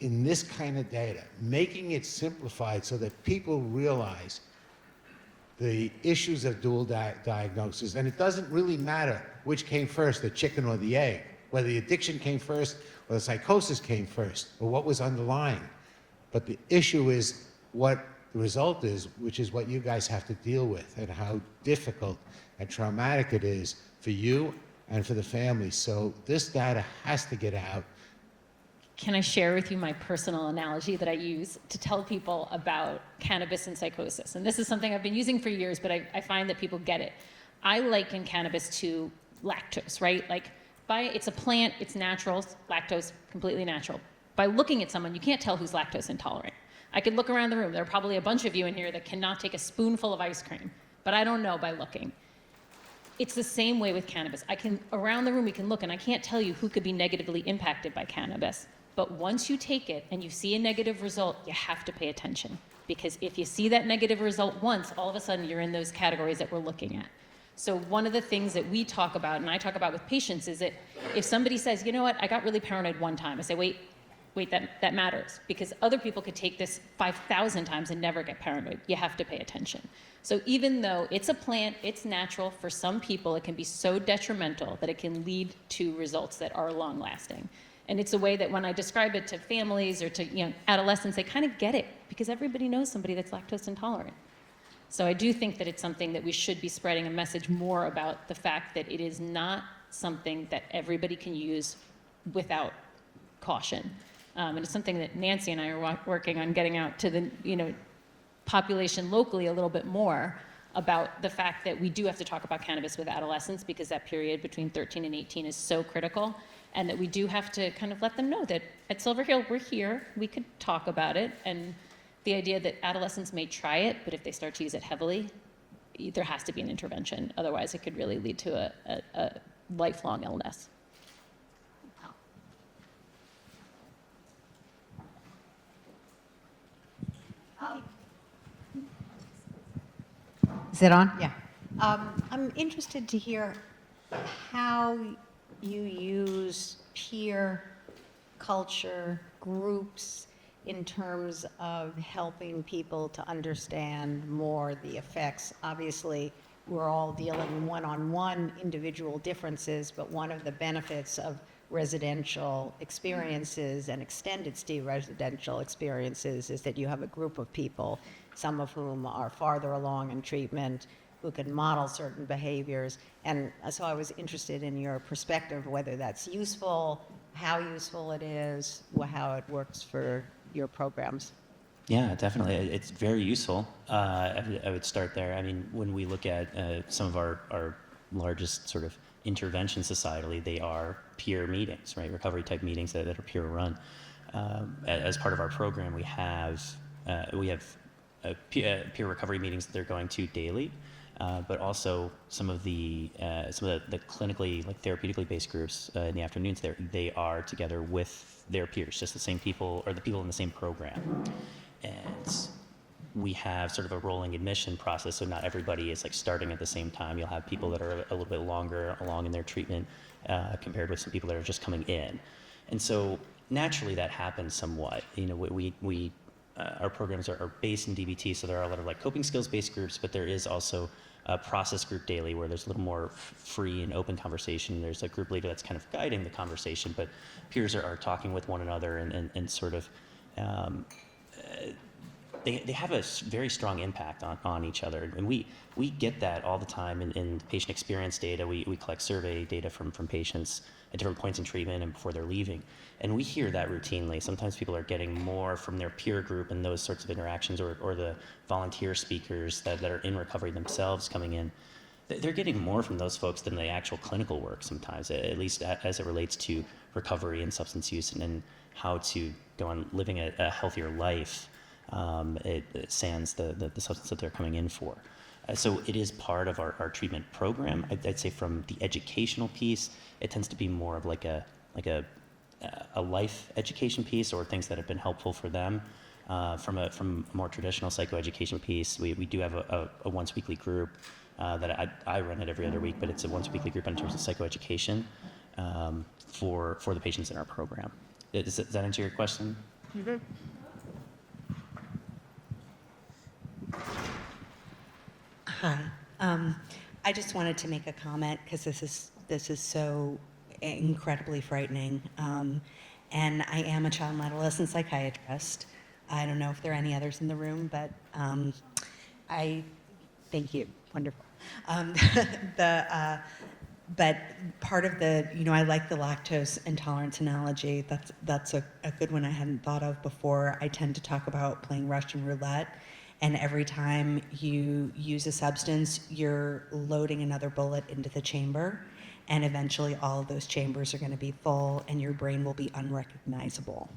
in this kind of data, making it simplified so that people realize the issues of dual diagnosis. And it doesn't really matter which came first, the chicken or the egg, whether the addiction came first or the psychosis came first, or what was underlying. But the issue is what the result is, which is what you guys have to deal with, and how difficult and traumatic it is for you and for the family. So this data has to get out. Can I share with you my personal analogy that I use to tell people about cannabis and psychosis? And this is something I've been using for years, but I find that people get it. I liken cannabis to lactose, right? Like, it's a plant, it's natural, lactose, completely natural. By looking at someone, you can't tell who's lactose intolerant. I could look around the room. There are probably a bunch of you in here that cannot take a spoonful of ice cream, but I don't know by looking. It's the same way with cannabis. Around the room, we can look, and I can't tell you who could be negatively impacted by cannabis. But once you take it and you see a negative result, you have to pay attention. Because if you see that negative result once, all of a sudden you're in those categories that we're looking at. So one of the things that we talk about, and I talk about with patients, is that if somebody says, you know what, I got really paranoid one time, I say, wait, that matters. Because other people could take this 5,000 times and never get paranoid. You have to pay attention. So even though it's a plant, it's natural, for some people it can be so detrimental that it can lead to results that are long-lasting. And it's a way that when I describe it to families or to adolescents, they kind of get it, because everybody knows somebody that's lactose intolerant. So I do think that it's something that we should be spreading a message more about, the fact that it is not something that everybody can use without caution. And it's something that Nancy and I are working on getting out to the population locally a little bit more about the fact that we do have to talk about cannabis with adolescents, because that period between 13 and 18 is so critical. And that we do have to kind of let them know that at Silver Hill, we're here, we could talk about it. And the idea that adolescents may try it, but if they start to use it heavily, there has to be an intervention. Otherwise, it could really lead to a lifelong illness. Is it on? Yeah. I'm interested to hear how you use peer culture groups in terms of helping people to understand more the effects. Obviously, we're all dealing one-on-one individual differences, but one of the benefits of residential experiences and extended stay residential experiences is that you have a group of people, some of whom are farther along in treatment, who can model certain behaviors. And so I was interested in your perspective, whether that's useful, how useful it is, how it works for your programs. Yeah, definitely. It's very useful. I would start there. I mean, when we look at some of our largest sort of interventions societally, they are peer meetings, right? Recovery type meetings that are peer run. As part of our program, we have peer recovery meetings that they're going to daily, but also some of the clinically, like therapeutically based groups in the afternoons. They are together with their peers, just the same people or the people in the same program, and we have sort of a rolling admission process. So not everybody is like starting at the same time. You'll have people that are a little bit longer along in their treatment compared with some people that are just coming in, and so naturally that happens somewhat. Our programs are based in DBT, so there are a lot of like coping skills based groups, but there is also process group daily where there's a little more free and open conversation. There's a group leader that's kind of guiding the conversation, but peers are talking with one another and sort of, they have a very strong impact on each other. And we get that all the time in patient experience data. We collect survey data from patients at different points in treatment and before they're leaving. And we hear that routinely. Sometimes people are getting more from their peer group and those sorts of interactions, or the volunteer speakers that are in recovery themselves coming in. They're getting more from those folks than the actual clinical work sometimes, at least as it relates to recovery and substance use and how to go on living a healthier life sans the substance that they're coming in for. So it is part of our treatment program. I'd say from the educational piece, it tends to be more of like a life education piece, or things that have been helpful for them. From a more traditional psychoeducation piece, we do have a once weekly group that I run it every other week, but it's a once weekly group in terms of psychoeducation for the patients in our program. Does that answer your question? Mm-hmm. Hi. I just wanted to make a comment because this is so incredibly frightening. And I am a child and adolescent psychiatrist. I don't know if there are any others in the room, but I thank you. Wonderful. But part of the, I like the lactose intolerance analogy. That's a good one I hadn't thought of before. I tend to talk about playing Russian roulette. And every time you use a substance, you're loading another bullet into the chamber. And eventually all of those chambers are going to be full and your brain will be unrecognizable.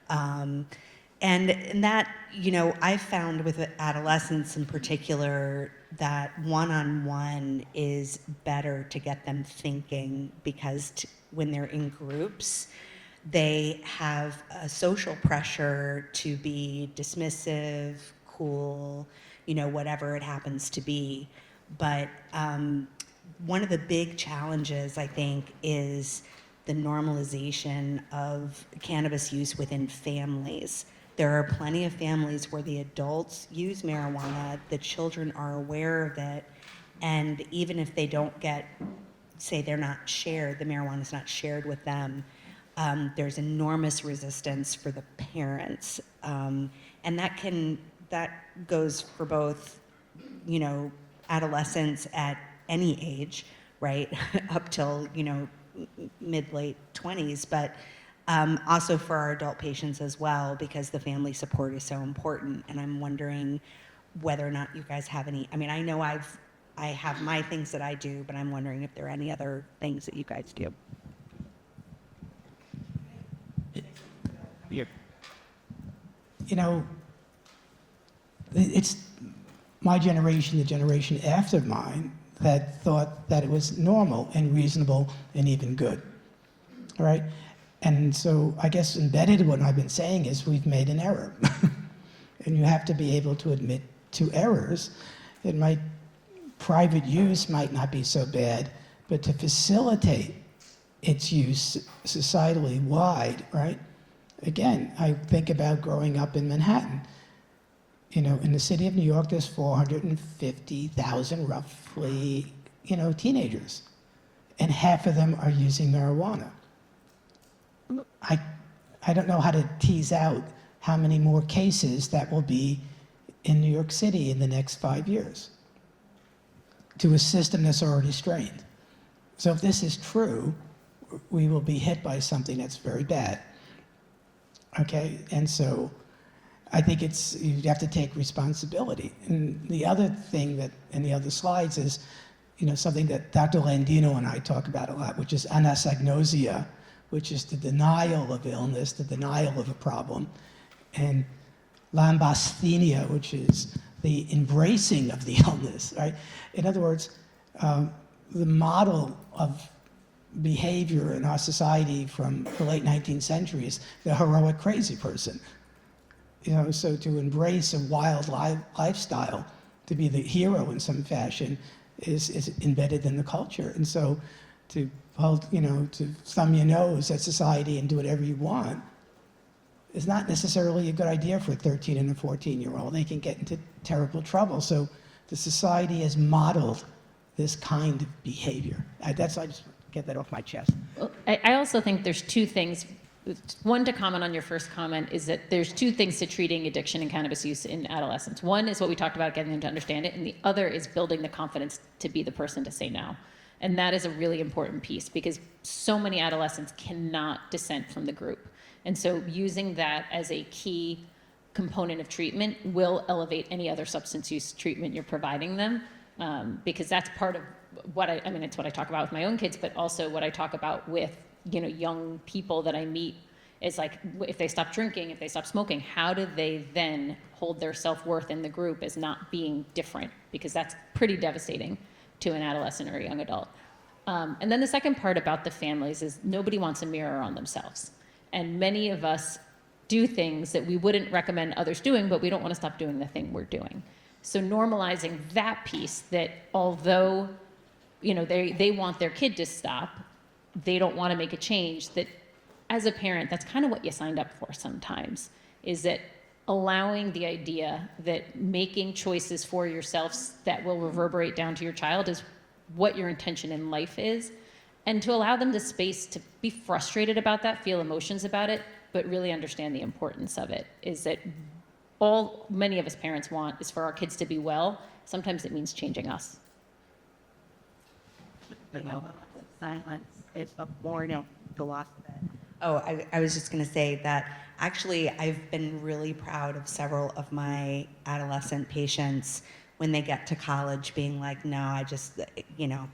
And that, I've found with adolescents in particular that one-on-one is better to get them thinking, because when they're in groups, they have a social pressure to be dismissive, cool, whatever it happens to be. But one of the big challenges, I think, is the normalization of cannabis use within families. There are plenty of families where the adults use marijuana, the children are aware of it, and even if they don't say they're not shared, the marijuana is not shared with them, there's enormous resistance for the parents. And that goes for both, adolescents at any age, right, up till, mid-late 20s, but also for our adult patients as well, because the family support is so important. And I'm wondering whether or not you guys have any, I know I have my things that I do, but I'm wondering if there are any other things that you guys do. It's my generation, the generation after mine, that thought that it was normal and reasonable and even good, all right? And so I guess embedded in what I've been saying is we've made an error. And you have to be able to admit to errors. Private use might not be so bad, but to facilitate its use societally wide, right? Again, I think about growing up in Manhattan. In the city of New York, there's 450,000 roughly, teenagers. And half of them are using marijuana. I don't know how to tease out how many more cases that will be in New York City in the next 5 years to a system that's already strained. So if this is true, we will be hit by something that's very bad. Okay, and so I think you have to take responsibility. And the other thing that in the other slides is, something that Dr. Landino and I talk about a lot, which is anosognosia, which is the denial of illness, the denial of a problem, and lambasthenia, which is the embracing of the illness, right? In other words, the model of behavior in our society from the late 19th century is the heroic crazy person. So to embrace a wild lifestyle, to be the hero in some fashion, is embedded in the culture. And so to thumb your nose at society and do whatever you want is not necessarily a good idea for a 13 and a 14-year-old. They can get into terrible trouble. So the society has modeled this kind of behavior. I just get that off my chest. Well, I also think there's two things. One, to comment on your first comment, is that there's two things to treating addiction and cannabis use in adolescence. One is what we talked about, getting them to understand it, and the other is building the confidence to be the person to say no. And that is a really important piece because so many adolescents cannot dissent from the group. And so using that as a key component of treatment will elevate any other substance use treatment you're providing them, because that's part of what I mean, it's what I talk about with my own kids, but also what I talk about with, you know, young people that I meet is like, if they stop drinking, if they stop smoking, how do they then hold their self-worth in the group as not being different? Because that's pretty devastating to an adolescent or a young adult. And then the second part about the families is nobody wants a mirror on themselves. And many of us do things that we wouldn't recommend others doing, but we don't want to stop doing the thing we're doing. So normalizing that piece, that although, you know, they want their kid to stop, they don't want to make a change, that as a parent, that's kind of what you signed up for sometimes, is that allowing the idea that making choices for yourselves that will reverberate down to your child is what your intention in life is, and to allow them the space to be frustrated about that, feel emotions about it, but really understand the importance of it, is that all many of us parents want is for our kids to be well. Sometimes it means changing us. Silence. It's a boredom philosophy. Oh, I was just going to say that actually I've been really proud of several of my adolescent patients when they get to college being like, no, I just, you know,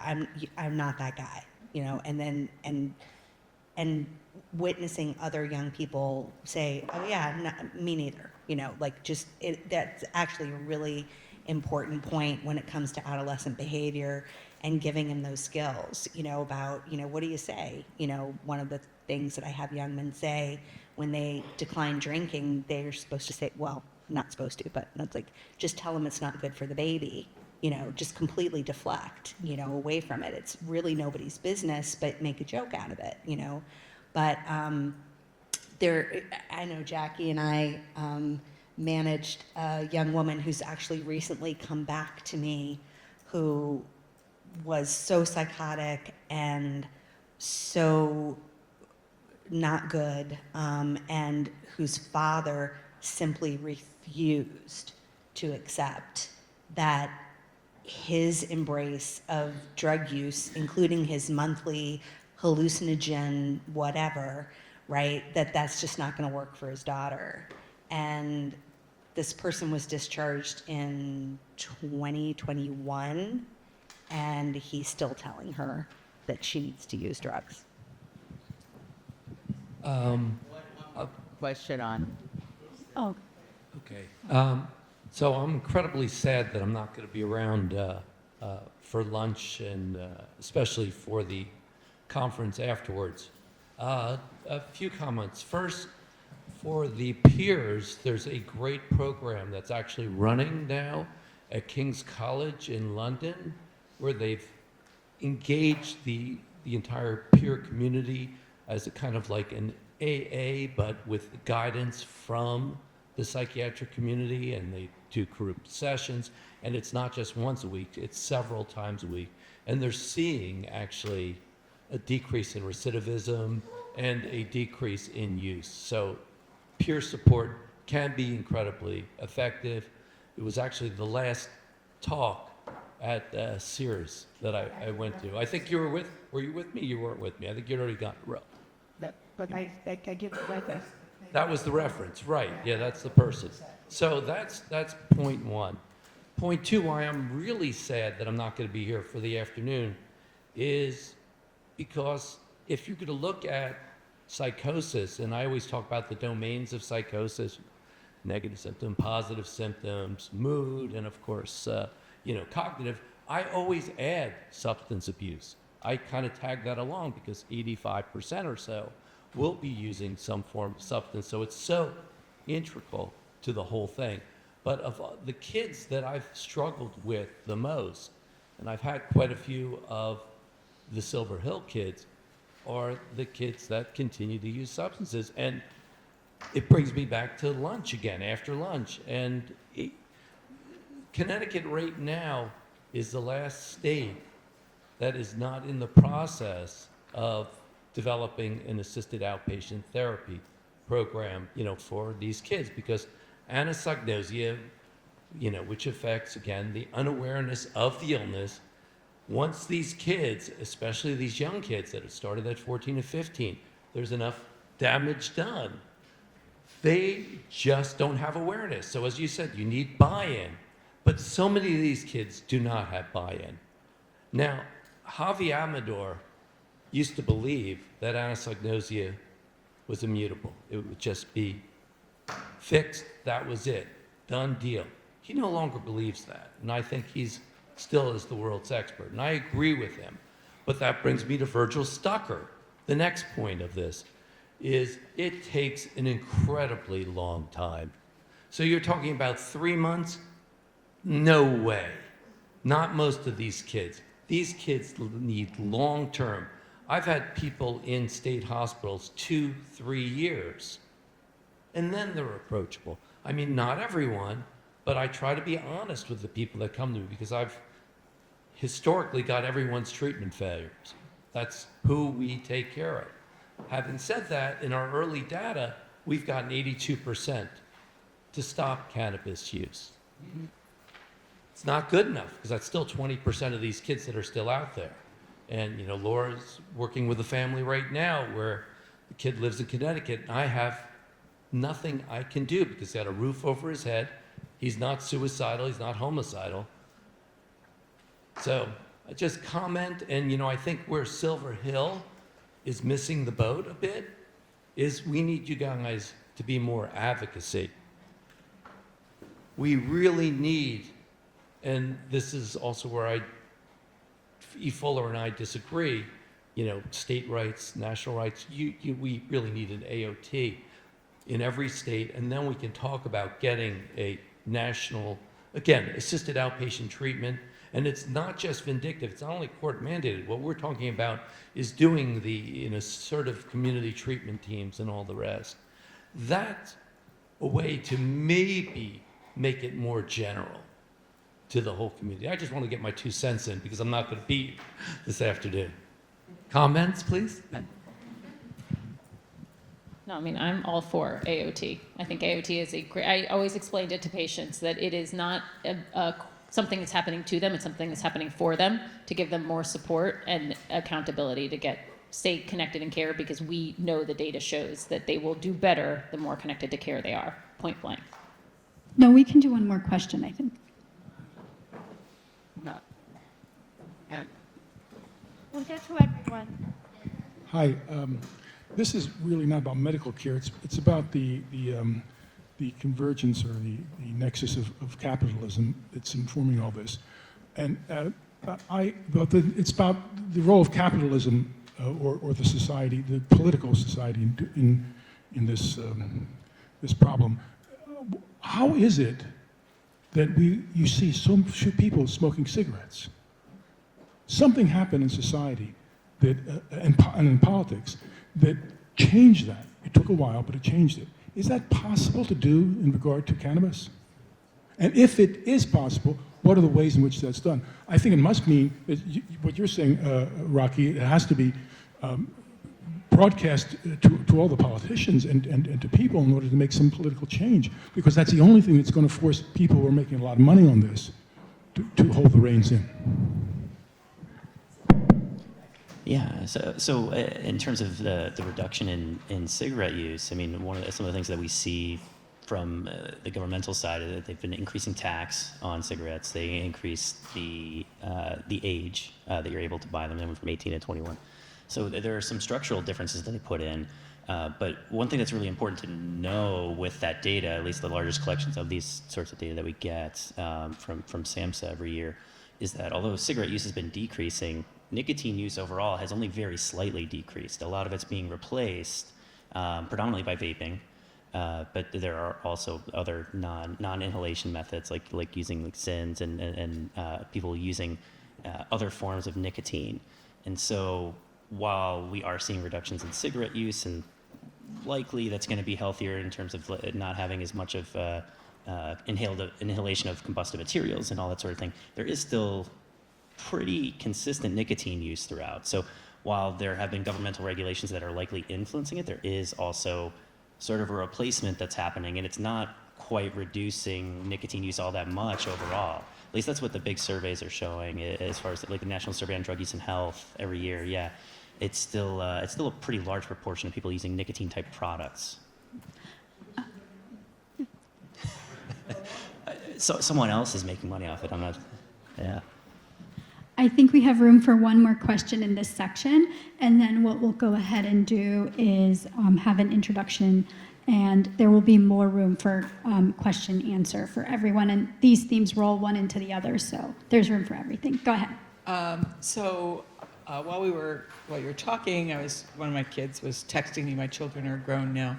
I'm not that guy, you know, and then, and witnessing other young people say, oh yeah, me neither, you know, like just, that's actually a really important point when it comes to adolescent behavior and giving them those skills, you know, about, you know, what do you say? You know, one of the things that I have young men say when they decline drinking, they're supposed to say, well, not supposed to, but that's like, just tell them it's not good for the baby, you know, just completely deflect, you know, away from it. It's really nobody's business, but make a joke out of it, you know. But I know Jackie and I managed a young woman who's actually recently come back to me who was so psychotic and so not good, and whose father simply refused to accept that his embrace of drug use, including his monthly hallucinogen whatever, right, that's just not going to work for his daughter. And this person was discharged in 2021, and he's still telling her that she needs to use drugs. Question on. Oh, Okay. So I'm incredibly sad that I'm not going to be around for lunch and especially for the conference afterwards. A few comments. First, for the peers, there's a great program that's actually running now at King's College in London, where they've engaged the entire peer community as a kind of like an AA, but with guidance from the psychiatric community, and they do group sessions, and it's not just once a week, it's several times a week. And they're seeing actually a decrease in recidivism and a decrease in use. So peer support can be incredibly effective. It was actually the last talk at Sears that I went to. I think you were you with me? You weren't with me. I think you'd already gotten a row. But I give the reference. That was the reference, right? Yeah, that's the person. So that's point one. Point two, why I'm really sad that I'm not going to be here for the afternoon is because if you're going to look at psychosis, and I always talk about the domains of psychosis, negative symptom, positive symptoms, mood, and of course, cognitive, I always add substance abuse. I kind of tag that along because 85% or so will be using some form of substance. So it's so integral to the whole thing. But of the kids that I've struggled with the most, and I've had quite a few of the Silver Hill kids, are the kids that continue to use substances. And it brings me back to lunch again, after lunch. And Connecticut right now is the last state that is not in the process of developing an assisted outpatient therapy program, for these kids, because anosognosia, which affects, again, the unawareness of the illness. Once these kids, especially these young kids that have started at 14 and 15, there's enough damage done. They just don't have awareness. So as you said, you need buy-in. But so many of these kids do not have buy-in. Now, Javi Amador used to believe that anosognosia was immutable. It would just be fixed, that was it, done deal. He no longer believes that, and I think he's still is the world's expert, and I agree with him. But that brings me to Virgil Stucker. The next point of this is it takes an incredibly long time. So you're talking about 3 months? No way. Not most of these kids. These kids need long-term. I've had people in state hospitals 2-3 years, and then they're approachable. I mean, not everyone, but I try to be honest with the people that come to me because I've historically got everyone's treatment failures. That's who we take care of. Having said that, in our early data, we've gotten 82% to stop cannabis use. It's not good enough because that's still 20% of these kids that are still out there. And, Laura's working with a family right now where the kid lives in Connecticut, and I have nothing I can do because he had a roof over his head. He's not suicidal. He's not homicidal. So I just comment, and, I think where Silver Hill is missing the boat a bit is we need you guys to be more advocacy. We really need, and this is also where E. Fuller and I disagree, state rights, national rights, we really need an AOT in every state, and then we can talk about getting a national, again, assisted outpatient treatment. And it's not just vindictive, it's not only court mandated. What we're talking about is doing the assertive community treatment teams and all the rest. That's a way to maybe make it more general to the whole community. I just want to get my 2 cents in because I'm not going to beat you this afternoon. Comments, please? No, I mean, I'm all for AOT. I think AOT is a great, I always explained it to patients that it is not something that's happening to them, it's something that's happening for them to give them more support and accountability to stay connected in care because we know the data shows that they will do better the more connected to care they are, point blank. No, we can do one more question, I think. We'll get to everyone. Hi, this is really not about medical care. It's about the convergence or the nexus of capitalism that's informing all this. And it's about the role of capitalism or the society, the political society in this this problem. How is it that you see so few people smoking cigarettes? Something happened in society that and in politics that changed that. It took a while, but it changed it. Is that possible to do in regard to cannabis? And if it is possible, what are the ways in which that's done? I think it must mean that what you're saying, Rocky, it has to be broadcast to all the politicians and to people in order to make some political change, because that's the only thing that's going to force people who are making a lot of money on this to hold the reins in. Yeah, so in terms of the reduction in cigarette use, I mean, some of the things that we see from the governmental side is that they've been increasing tax on cigarettes. They increased the age that you're able to buy them. They went from 18 to 21. So there are some structural differences that they put in. But one thing that's really important to know with that data, at least the largest collections of these sorts of data that we get from SAMHSA every year, is that although cigarette use has been decreasing, nicotine use overall has only very slightly decreased. A lot of it's being replaced predominantly by vaping, but there are also other non-inhalation methods like using SINs and people using other forms of nicotine. And so while we are seeing reductions in cigarette use, and likely that's going to be healthier in terms of not having as much of inhalation of combusted materials and all that sort of thing, there is still pretty consistent nicotine use throughout. So while there have been governmental regulations that are likely influencing it, there is also sort of a replacement that's happening, and it's not quite reducing nicotine use all that much overall. At least that's what the big surveys are showing, as far as like the National Survey on Drug Use and Health every year. Yeah, it's still a pretty large proportion of people using nicotine type products. So someone else is making money off it. I'm not. Yeah. I think we have room for one more question in this section, and then what we'll go ahead and do is have an introduction, and there will be more room for question answer for everyone, and these themes roll one into the other, so there's room for everything. Go ahead. While you were talking, one of my kids was texting me. My children are grown now.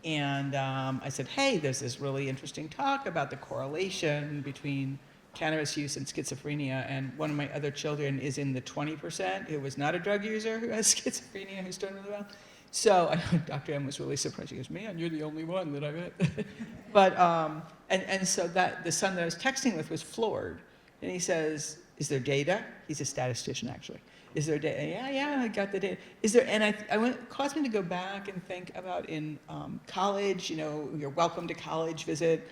And I said, hey, there's this really interesting talk about the correlation between cannabis use and schizophrenia. And one of my other children is in the 20% who was not a drug user who has schizophrenia, who's doing really well. So Dr. M was really surprised. She goes, man, you're the only one that I met. But, and so that the son that I was texting with was floored. And he says, is there data? He's a statistician, actually. Is there data? Yeah, I got the data. Is there? And it caused me to go back and think about in college. Your welcome to college visit.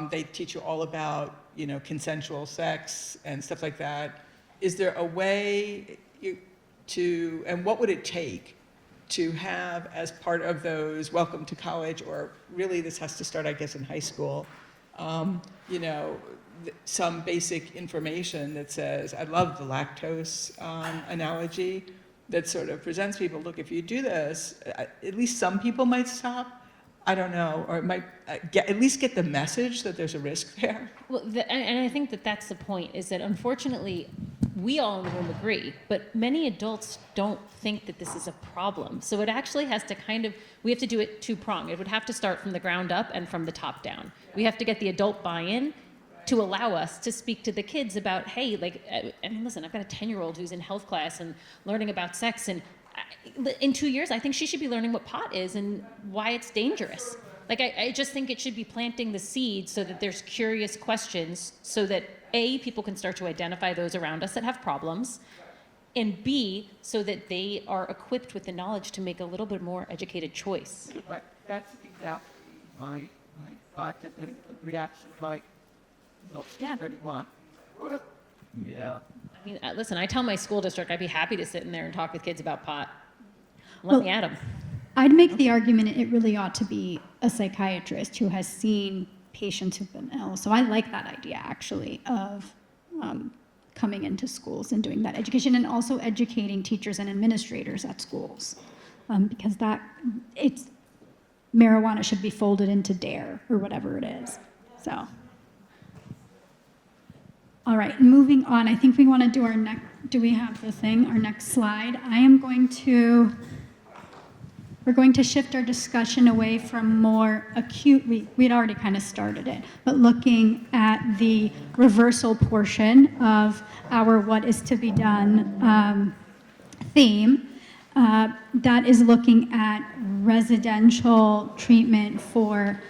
They teach you all about consensual sex and stuff like that. Is there a way and what would it take to have as part of those welcome to college, or really this has to start, I guess, in high school? Some basic information that says, I love the lactose analogy that sort of presents people, look, if you do this, at least some people might stop. I don't know, or it might at least get the message that there's a risk there. Well, and I think that that's the point, is that unfortunately, we all in the room agree, but many adults don't think that this is a problem. So it actually has to we have to do it two-pronged. It would have to start from the ground up and from the top down. We have to get the adult buy-in to allow us to speak to the kids about, hey, listen, I've got a 10-year-old who's in health class and learning about sex, and in 2 years, I think she should be learning what pot is and why it's dangerous. I just think it should be planting the seed so that there's curious questions, so that A, people can start to identify those around us that have problems, and B, so that they are equipped with the knowledge to make a little bit more educated choice. But that's exactly my thought and reaction, no standard one. Yeah. I mean, listen, I tell my school district I'd be happy to sit in there and talk with kids about pot. Let me at them. I'd make the argument it really ought to be a psychiatrist who has seen patients who've been ill. So I like that idea, actually, of coming into schools and doing that education, and also educating teachers and administrators at schools, because marijuana should be folded into DARE or whatever it is. So. All right, moving on. I think we want to do our next. Do we have the thing? Our next slide. We're going to shift our discussion away from more acute. We'd already kind of started it, but looking at the reversal portion of our "What is to be done" theme. That is looking at residential treatment for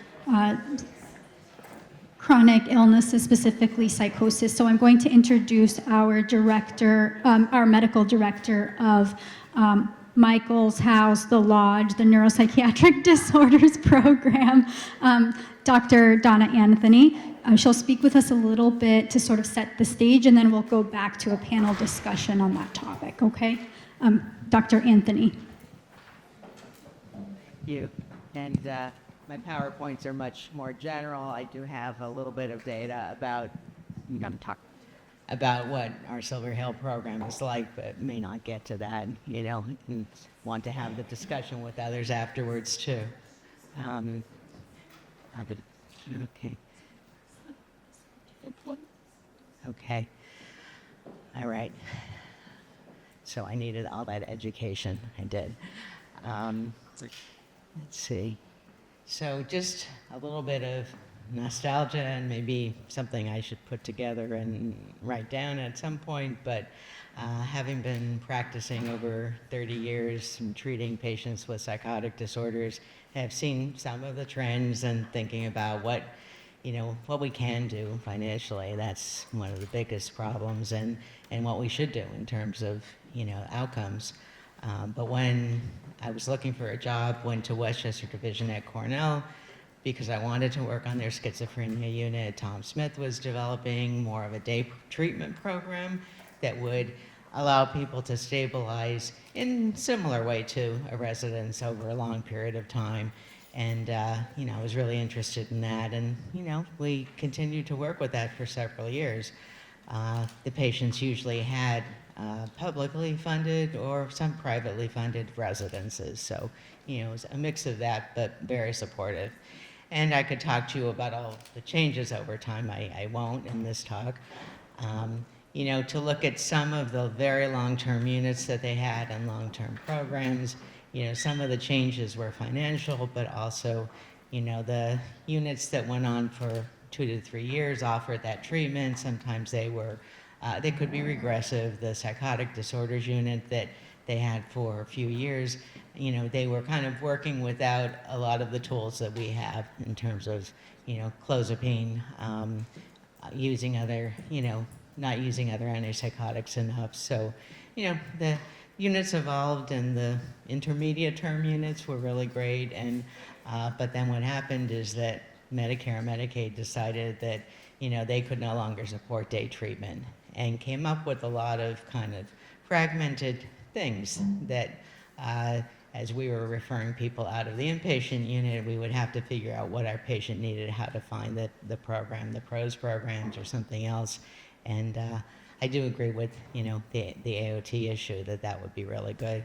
chronic illnesses, specifically psychosis. So I'm going to introduce our medical director of Michael's House, the Lodge, the Neuropsychiatric Disorders Program, Dr. Donna Anthony. She'll speak with us a little bit to sort of set the stage, and then we'll go back to a panel discussion on that topic, okay? Dr. Anthony. Thank you. And my PowerPoints are much more general. I do have a little bit of data about what our Silver Hill program is like, but may not get to that, and want to have the discussion with others afterwards too. Okay. All right. So I needed all that education. I did. Let's see. So just a little bit of nostalgia, and maybe something I should put together and write down at some point, but having been practicing over 30 years and treating patients with psychotic disorders, I've seen some of the trends and thinking about what what we can do financially. That's one of the biggest problems, and what we should do in terms of, outcomes. But when I was looking for a job, went to Westchester Division at Cornell because I wanted to work on their schizophrenia unit. Tom Smith was developing more of a day treatment program that would allow people to stabilize in similar way to a residence over a long period of time. And, I was really interested in that. And, we continued to work with that for several years. The patients usually had publicly funded or some privately funded residences. So, it was a mix of that, but very supportive. And I could talk to you about all the changes over time. I won't in this talk. To look at some of the very long-term units that they had and long-term programs. Some of the changes were financial, but also, the units that went on for 2 to 3 years offered that treatment. Sometimes they could be regressive. The psychotic disorders unit that they had for a few years, they were kind of working without a lot of the tools that we have in terms of, clozapine, using other, not using other antipsychotics enough. So, the units evolved, and the intermediate term units were really great. And but then what happened is that Medicare and Medicaid decided that they could no longer support day treatment, and came up with a lot of kind of fragmented things that, as we were referring people out of the inpatient unit, we would have to figure out what our patient needed, how to find the program, the PROS programs or something else. And I do agree with, the AOT issue, that would be really good.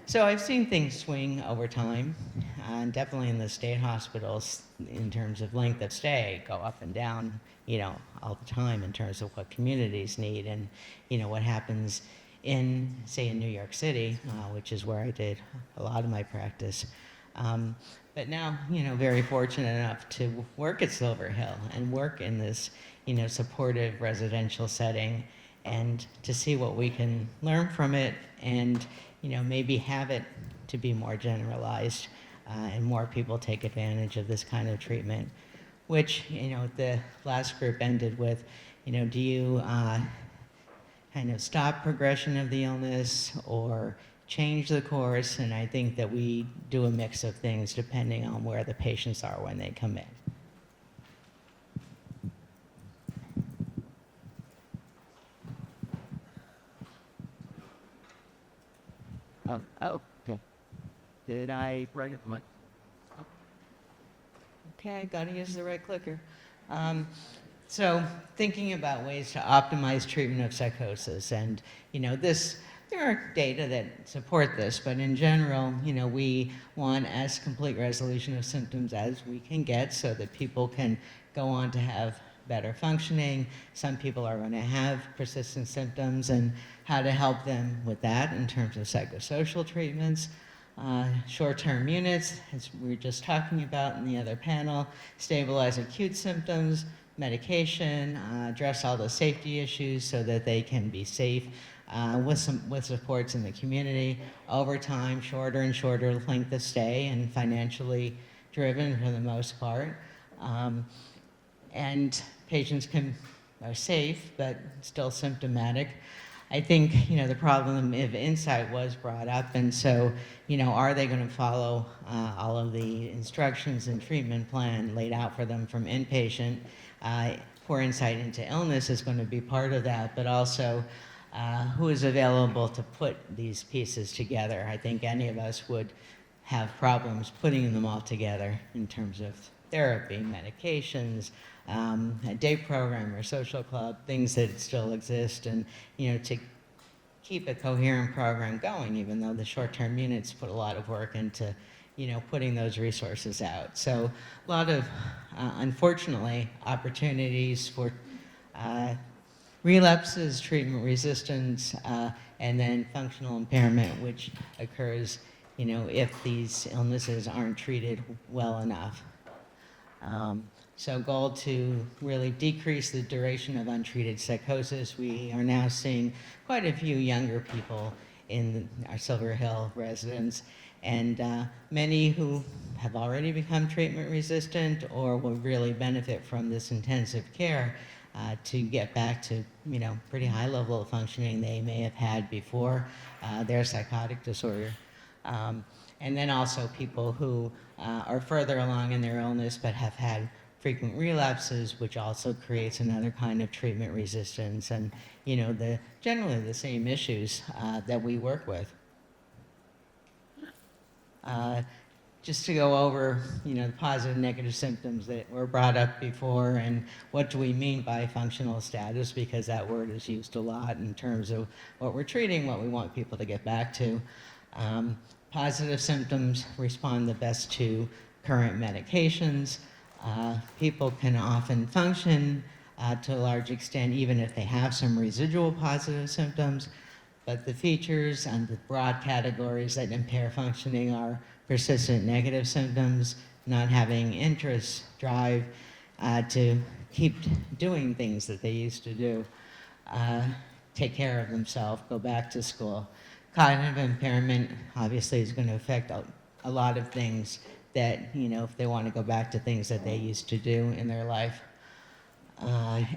So I've seen things swing over time, and definitely in the state hospitals in terms of length of stay, go up and down, all the time in terms of what communities need and, what happens in, say, in New York City, which is where I did a lot of my practice. But now, very fortunate enough to work at Silver Hill and work in this, supportive residential setting, and to see what we can learn from it, and maybe have it to be more generalized, and more people take advantage of this kind of treatment, which the last group ended with, do you kind of stop progression of the illness or change the course? And I think that we do a mix of things depending on where the patients are when they come in. Okay. Did I write it? Okay, gotta use the right clicker. So thinking about ways to optimize treatment of psychosis, and there are data that support this, but in general, we want as complete resolution of symptoms as we can get so that people can go on to have better functioning. Some people are going to have persistent symptoms, and how to help them with that in terms of psychosocial treatments. Short-term units, as we were just talking about in the other panel, stabilize acute symptoms, medication, address all the safety issues so that they can be safe with supports in the community. Over time, shorter and shorter length of stay, and financially driven for the most part. And patients are safe, but still symptomatic. I think, the problem of insight was brought up, and so, are they going to follow all of the instructions and treatment plan laid out for them from inpatient? Poor insight into illness is going to be part of that, but also who is available to put these pieces together. I think any of us would have problems putting them all together in terms of therapy, medications, a day program or social club, things that still exist, and to keep a coherent program going, even though the short-term units put a lot of work into putting those resources out. So a lot of, unfortunately, opportunities for relapses, treatment resistance, and then functional impairment, which occurs if these illnesses aren't treated well enough. So goal to really decrease the duration of untreated psychosis. We are now seeing quite a few younger people in our Silver Hill residence, and many who have already become treatment resistant or will really benefit from this intensive care to get back to, pretty high level of functioning they may have had before their psychotic disorder. And then also people who are further along in their illness but have had frequent relapses, which also creates another kind of treatment resistance, and generally the same issues that we work with. Just to go over, the positive and negative symptoms that were brought up before, and what do we mean by functional status, because that word is used a lot in terms of what we're treating, what we want people to get back to. Positive symptoms respond the best to current medications. People can often function to a large extent, even if they have some residual positive symptoms, but the features and the broad categories that impair functioning are persistent negative symptoms, not having interest, drive to keep doing things that they used to do, take care of themselves, go back to school. Cognitive impairment obviously is going to affect a lot of things that, if they want to go back to things that they used to do in their life,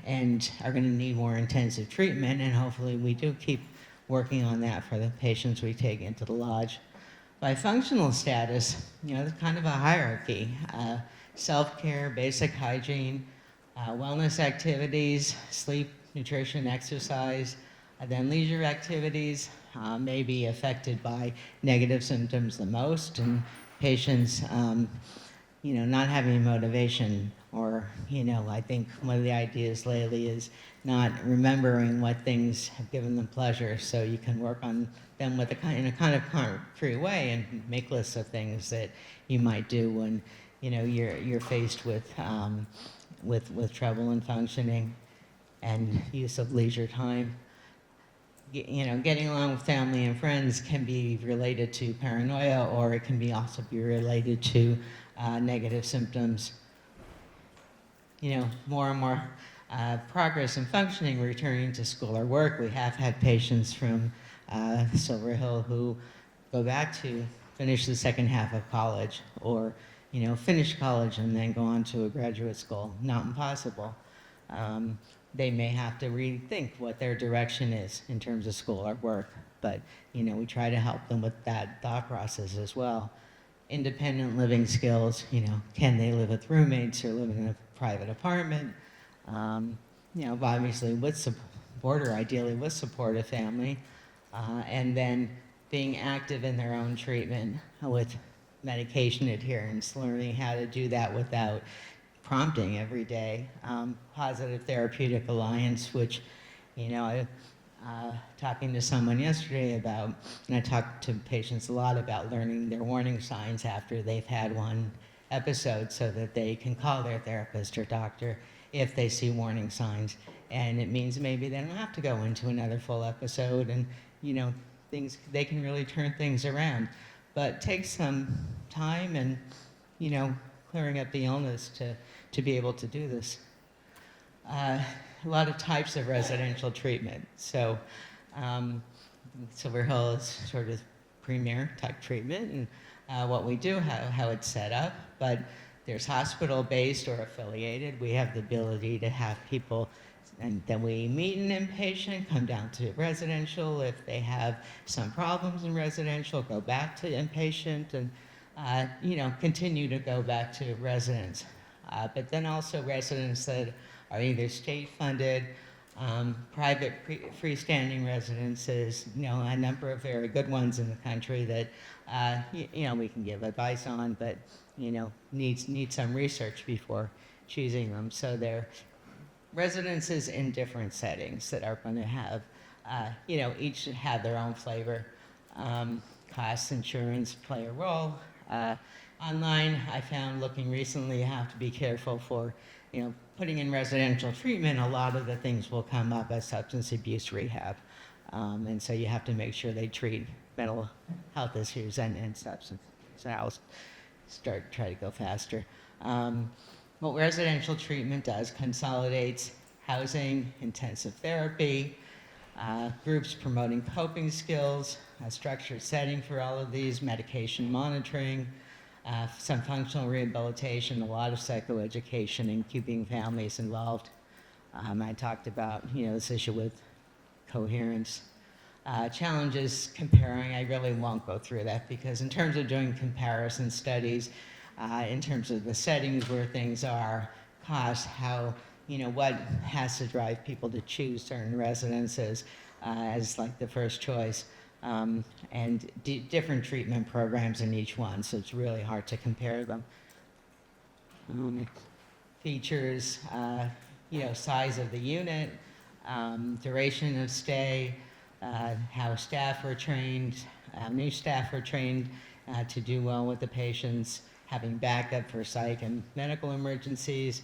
and are going to need more intensive treatment, and hopefully we do keep working on that for the patients we take into the lodge. By functional status, there's kind of a hierarchy. Self-care, basic hygiene, wellness activities, sleep, nutrition, exercise, then leisure activities may be affected by negative symptoms the most, and patients, not having motivation, or, I think one of the ideas lately is not remembering what things have given them pleasure, so you can work on them in a kind of concrete way and make lists of things that you might do when, you're faced with trouble in functioning, and use of leisure time. Getting along with family and friends can be related to paranoia, or it can also be related to negative symptoms. More and more progress in functioning, returning to school or work. We have had patients from Silver Hill who go back to finish the second half of college, or finish college and then go on to a graduate school. Not impossible. They may have to rethink what their direction is in terms of school or work, but we try to help them with that thought process as well. Independent living skills, can they live with roommates or live in a private apartment? Obviously with support, or ideally with supportive family, and then being active in their own treatment with medication adherence, learning how to do that without prompting every day. Positive Therapeutic Alliance, which, talking to someone yesterday about, and I talk to patients a lot about learning their warning signs after they've had one episode, so that they can call their therapist or doctor if they see warning signs. And it means maybe they don't have to go into another full episode, and, they can really turn things around. But it takes some time and, clearing up the illness to be able to do this. A lot of types of residential treatment. So Silver Hill is sort of premier type treatment, and what we do, how it's set up, but there's hospital-based or affiliated. We have the ability to have people, and then we meet an inpatient, come down to residential. If they have some problems in residential, go back to inpatient, and continue to go back to residents. But then also residents that are either state-funded, private freestanding residences, a number of very good ones in the country that, we can give advice on, but, need some research before choosing them. So they're residences in different settings that are going to have, each have their own flavor. Costs, insurance play a role. Online, I found, looking recently, you have to be careful for, putting in residential treatment. A lot of the things will come up as substance abuse rehab. And so you have to make sure they treat mental health issues and substance. So I'll try to go faster. What residential treatment does, consolidates housing, intensive therapy, Groups promoting coping skills, a structured setting for all of these, medication monitoring, some functional rehabilitation, a lot of psychoeducation, and keeping families involved. I talked about, this issue with coherence. Challenges comparing, I really won't go through that because in terms of doing comparison studies, in terms of the settings where things are, cost, how, what has to drive people to choose certain residences as like the first choice, and different treatment programs in each one, so it's really hard to compare them. Features, size of the unit, duration of stay, how staff are trained, new staff are trained to do well with the patients, having backup for psych and medical emergencies,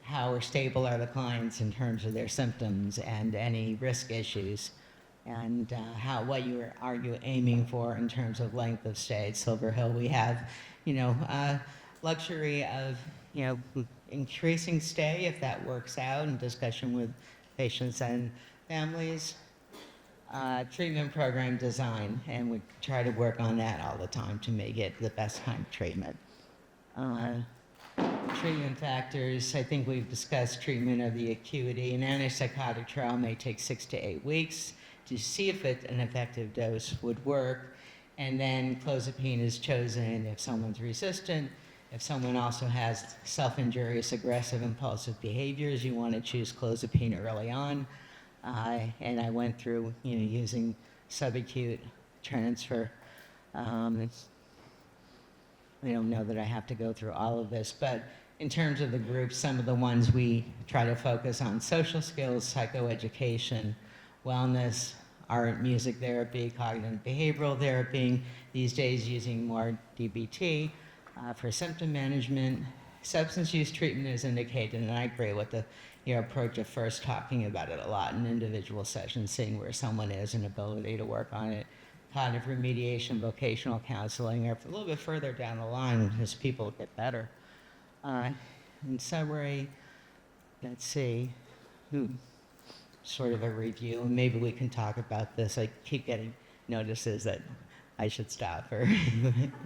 how stable are the clients in terms of their symptoms and any risk issues, and what are you aiming for in terms of length of stay at Silver Hill. We have, luxury of, increasing stay if that works out in discussion with patients and families. Treatment program design, and we try to work on that all the time to make it the best kind of treatment. Treatment factors, I think we've discussed treatment of the acuity. An antipsychotic trial may take 6 to 8 weeks to see if an effective dose would work, and then clozapine is chosen if someone's resistant. If someone also has self-injurious, aggressive, impulsive behaviors, you want to choose clozapine early on. And I went through, using subacute transfer. I don't know that I have to go through all of this, but in terms of the groups, some of the ones we try to focus on: social skills, psychoeducation, wellness, art, music therapy, cognitive behavioral therapy, these days using more DBT for symptom management. Substance use treatment is indicated, and I agree with the approach of first talking about it a lot in individual sessions, seeing where someone is and ability to work on it. Cognitive remediation, vocational counseling, or a little bit further down the line as people get better. In summary, let's see, sort of a review, and maybe we can talk about this. I keep getting notices that I should stop, or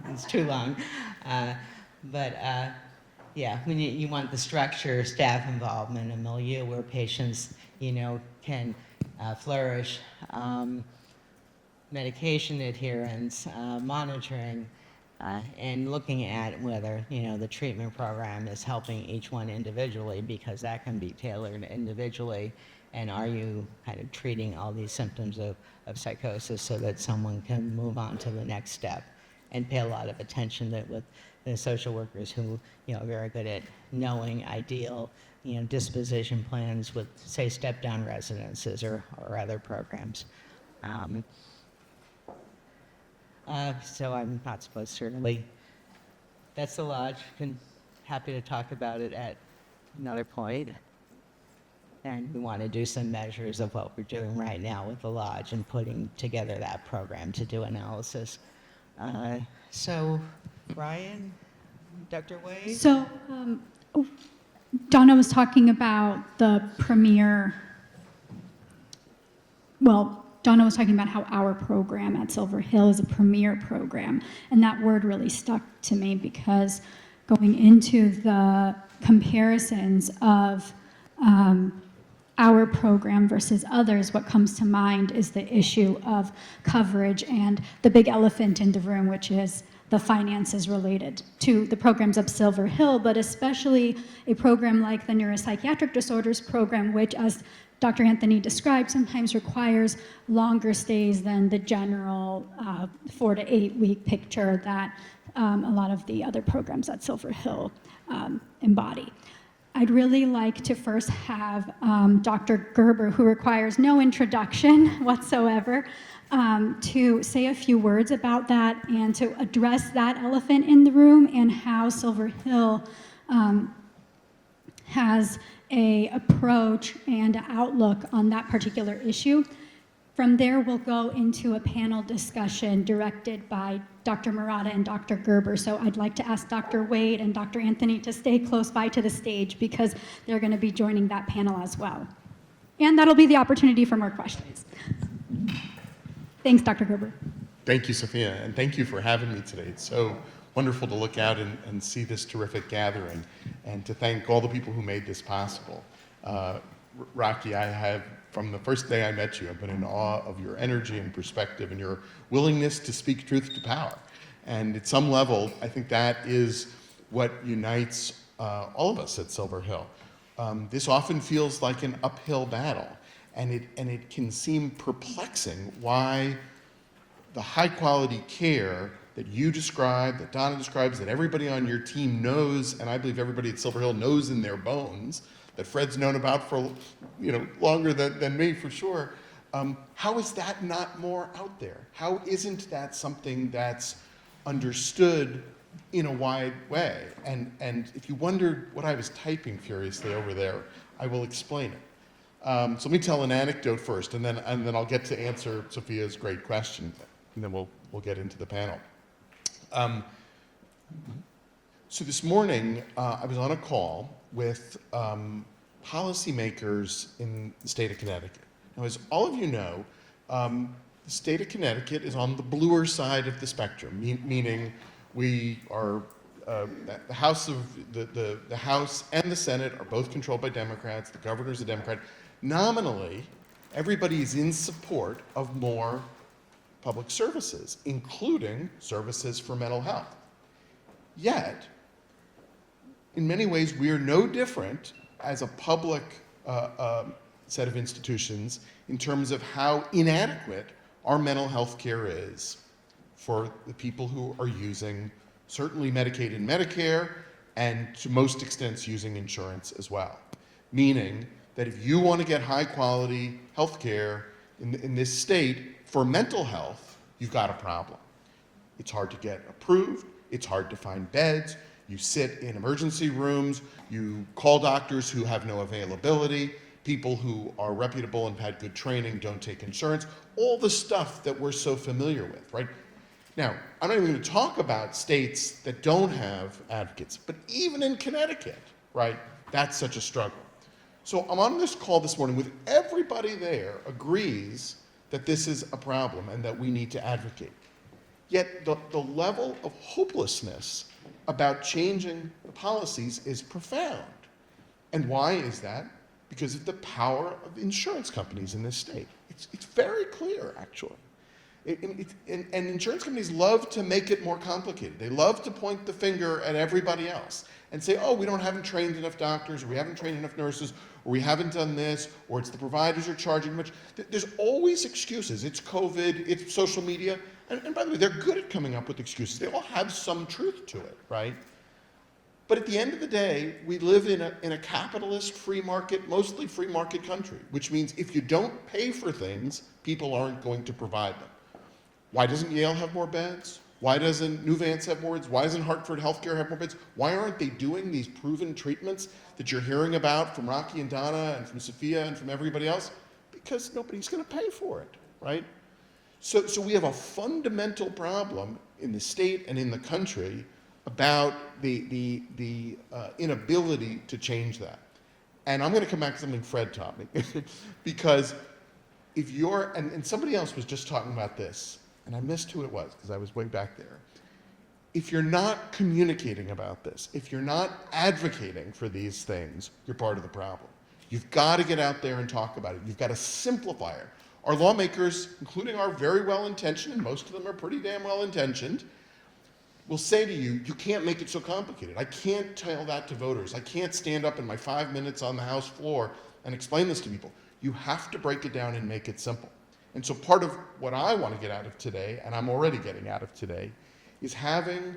it's too long. Yeah, when you want the structure, staff involvement, a milieu where patients, can flourish, medication adherence, monitoring, and looking at whether, the treatment program is helping each one individually, because that can be tailored individually. And are you kind of treating all these symptoms of psychosis so that someone can move on to the next step, and pay a lot of attention that with the social workers who, are very good at knowing ideal, disposition plans with, say, step-down residences or other programs. So I'm not supposed to really, that's the lodge. Happy to talk about it at another point. And we want to do some measures of what we're doing right now with the lodge and putting together that program to do analysis. So, Brian, Dr. Wade? So, Donna was talking about the premier, Donna was talking about how our program at Silver Hill is a premier program. And that word really stuck to me, because going into the comparisons of our program versus others, what comes to mind is the issue of coverage and the big elephant in the room, which is the finances related to the programs of Silver Hill, but especially a program like the neuropsychiatric disorders program, which, as Dr. Anthony described, sometimes requires longer stays than the general 4 to 8 week picture that a lot of the other programs at Silver Hill embody. I'd really like to first have Dr. Gerber, who requires no introduction whatsoever, to say a few words about that and to address that elephant in the room and how Silver Hill has an approach and an outlook on that particular issue. From there, we'll go into a panel discussion directed by Dr. Murata and Dr. Gerber. So I'd like to ask Dr. Wade and Dr. Anthony to stay close by to the stage, because they're going to be joining that panel as well. And that'll be the opportunity for more questions. Thanks, Dr. Gerber. Thank you, Sophia, and thank you for having me today. It's so wonderful to look out and see this terrific gathering, and to thank all the people who made this possible. Rocky, I have, from the first day I met you, I've been in awe of your energy and perspective and your willingness to speak truth to power. And at some level, I think that is what unites all of us at Silver Hill. This often feels like an uphill battle, and it can seem perplexing why the high quality care that you describe, that Donna describes, that everybody on your team knows, and I believe everybody at Silver Hill knows in their bones, that Fred's known about for longer than me for sure. How is that not more out there? How isn't that something that's understood in a wide way? And if you wondered what I was typing furiously over there, I will explain it. So let me tell an anecdote first, and then I'll get to answer Sophia's great question, and then we'll get into the panel. So this morning, I was on a call with policymakers in the state of Connecticut. Now, as all of you know, the state of Connecticut is on the bluer side of the spectrum, meaning we are the House the House and the Senate are both controlled by Democrats. The governor's a Democrat. Nominally, everybody is in support of more public services, including services for mental health. Yet, in many ways, we are no different as a public set of institutions in terms of how inadequate our mental health care is for the people who are using certainly Medicaid and Medicare, and to most extents using insurance as well. Meaning that if you want to get high quality health care in this state for mental health, you've got a problem. It's hard to get approved, it's hard to find beds, you sit in emergency rooms, you call doctors who have no availability, people who are reputable and have had good training don't take insurance, all the stuff that we're so familiar with, right? Now, I'm not even going to talk about states that don't have advocates, but even in Connecticut, right, that's such a struggle. So I'm on this call this morning with everybody there agrees that this is a problem and that we need to advocate. Yet the level of hopelessness about changing the policies is profound. And why is that? Because of the power of insurance companies in this state. It's very clear, actually. And insurance companies love to make it more complicated. They love to point the finger at everybody else and say, oh, we haven't trained enough doctors, or we haven't trained enough nurses, or we haven't done this, or it's the providers are charging much. There's always excuses. It's COVID, it's social media. And by the way, they're good at coming up with excuses. They all have some truth to it, right? But at the end of the day, we live in a capitalist, free market, mostly free market country, which means if you don't pay for things, people aren't going to provide them. Why doesn't Yale have more beds? Why doesn't Nuvance have more beds? Why doesn't Hartford Healthcare have more beds? Why aren't they doing these proven treatments that you're hearing about from Rocky and Donna and from Sophia and from everybody else? Because nobody's going to pay for it, right? So we have a fundamental problem in the state and in the country about the inability to change that. And I'm going to come back to something Fred taught me. Because if you're, and somebody else was just talking about this, and I missed who it was because I was way back there. If you're not communicating about this, if you're not advocating for these things, you're part of the problem. You've got to get out there and talk about it. You've got to simplify it. Our lawmakers, including our very well-intentioned, and most of them are pretty damn well-intentioned, will say to you, you can't make it so complicated. I can't tell that to voters. I can't stand up in my 5 minutes on the House floor and explain this to people. You have to break it down and make it simple. And so part of what I want to get out of today, and I'm already getting out of today, is having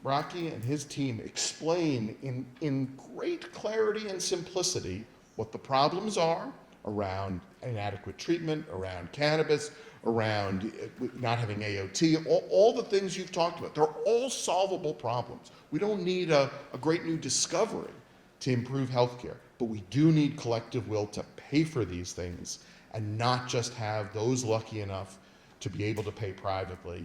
Rocky and his team explain in great clarity and simplicity what the problems are around inadequate treatment, around cannabis, around not having AOT, all the things you've talked about. They're all solvable problems. We don't need a great new discovery to improve healthcare, but we do need collective will to pay for these things and not just have those lucky enough to be able to pay privately,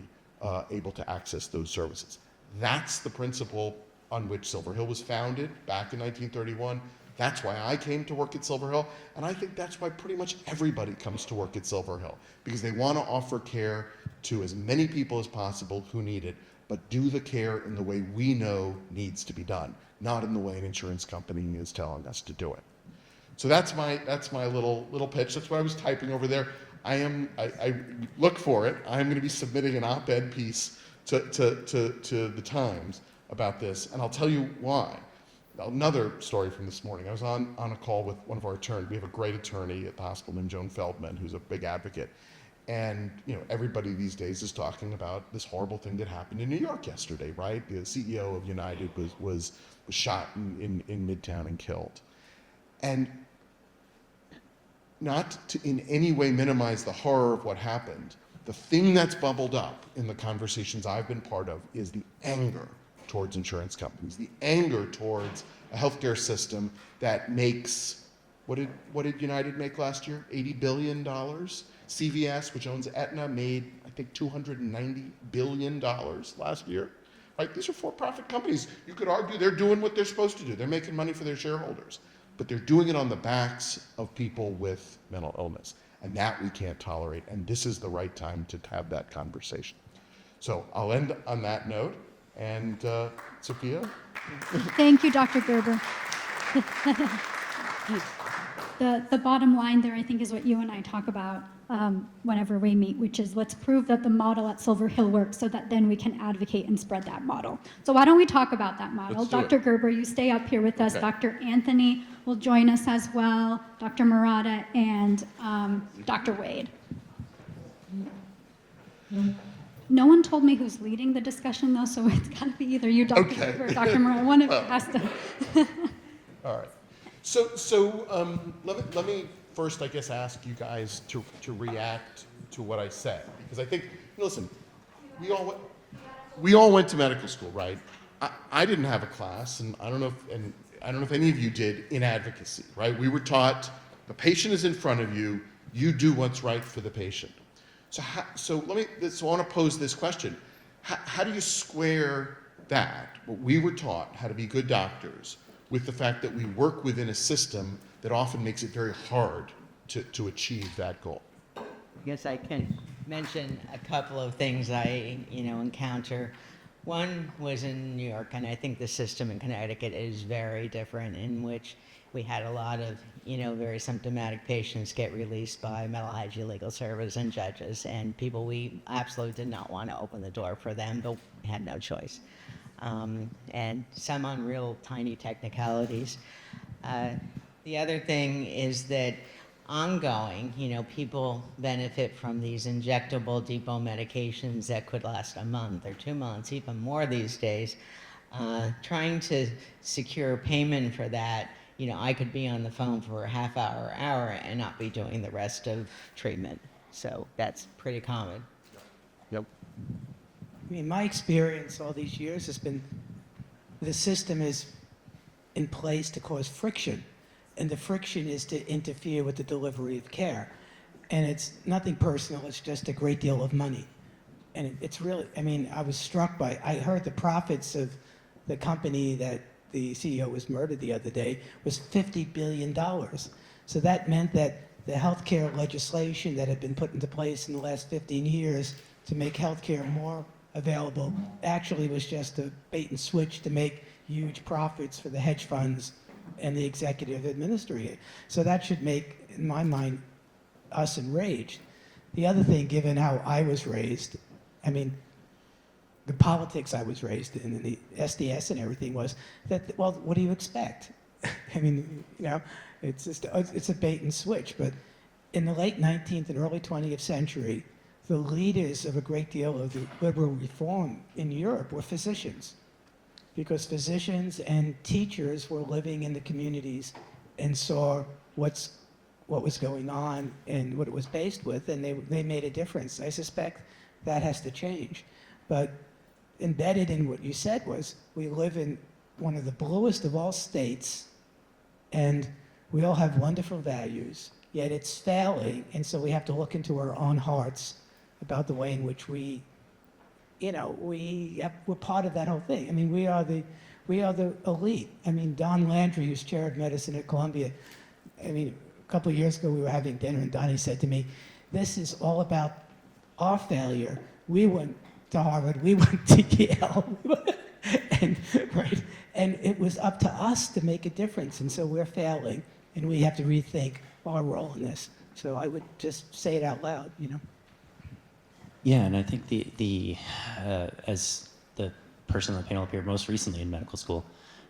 able to access those services. That's the principle on which Silver Hill was founded back in 1931. That's why I came to work at Silver Hill, and I think that's why pretty much everybody comes to work at Silver Hill, because they want to offer care to as many people as possible who need it, but do the care in the way we know needs to be done, not in the way an insurance company is telling us to do it. So that's my little pitch. That's what I was typing over there. I look for it. I'm going to be submitting an op-ed piece to the Times about this, and I'll tell you why. Another story from this morning. I was on a call with one of our attorneys. We have a great attorney at the hospital named Joan Feldman, who's a big advocate. And everybody these days is talking about this horrible thing that happened in New York yesterday, right? The CEO of United was shot in Midtown and killed. And not to in any way minimize the horror of what happened, the thing that's bubbled up in the conversations I've been part of is the anger towards insurance companies, the anger towards a healthcare system that makes, what did United make last year? $80 billion? CVS, which owns Aetna, made, I think, $290 billion last year. Right? These are for-profit companies. You could argue they're doing what they're supposed to do. They're making money for their shareholders. But they're doing it on the backs of people with mental illness. And that we can't tolerate. And this is the right time to have that conversation. So I'll end on that note. And Sophia? Thank you, Dr. Gerber. The bottom line there, I think, is what you and I talk about whenever we meet, which is let's prove that the model at Silver Hill works so that then we can advocate and spread that model. So why don't we talk about that model? Let's do it. Dr. Gerber, you stay up here with us. Okay. Dr. Anthony will join us as well, Dr. Murata, and Dr. Wade. No one told me who's leading the discussion, though, so it's got to be either you, Dr. Okay. Gerber, or Dr. Murata. One of you has to. All right. So let me first, I guess, ask you guys to react to what I said, because I think, listen, we all went to medical school, right? I didn't have a class, and I don't know if any of you did, in advocacy, right? We were taught the patient is in front of you, you do what's right for the patient. So I want to pose this question: how do you square that, what we were taught, how to be good doctors, with the fact that we work within a system that often makes it very hard to achieve that goal? I guess I can mention a couple of things I encounter. One was in New York, and I think the system in Connecticut is very different, in which we had a lot of very symptomatic patients get released by mental hygiene legal service and judges, and people we absolutely did not want to open the door for them, but had no choice. And some on real tiny technicalities. The other thing is that ongoing, people benefit from these injectable depot medications that could last a month or 2 months, even more these days. Trying to secure payment for that, I could be on the phone for a half hour, hour, and not be doing the rest of treatment. So that's pretty common. Yep. I mean, my experience all these years has been the system is in place to cause friction, and the friction is to interfere with the delivery of care. And it's nothing personal, it's just a great deal of money. And it's really, I mean, I was struck by, I heard the profits of the company that the CEO was murdered the other day was $50 billion. So that meant that the healthcare legislation that had been put into place in the last 15 years to make healthcare more available actually was just a bait and switch to make huge profits for the hedge funds and the executive administrator. So that should make, in my mind, us enraged. The other thing, given how I was raised, I mean, the politics I was raised in and the SDS and everything was that, well, what do you expect? I mean, it's just, it's a bait and switch. But in the late 19th and early 20th century, the leaders of a great deal of the liberal reform in Europe were physicians, because physicians and teachers were living in the communities and saw what was going on and what it was based with, and they made a difference. I suspect that has to change. But embedded in what you said was, we live in one of the bluest of all states, and we all have wonderful values, yet it's failing, and so we have to look into our own hearts about the way in which we're part of that whole thing. I mean, we're We are the elite. I mean, Don Landry, who's chair of medicine at Columbia, I mean, a couple of years ago we were having dinner and Donnie said to me, this is all about our failure. We went to Harvard, we went to Yale, and, right? And it was up to us to make a difference, and so we're failing, and we have to rethink our role in this. So I would just say it out loud, you know? Yeah, and I think as the person on the panel appeared most recently in medical school,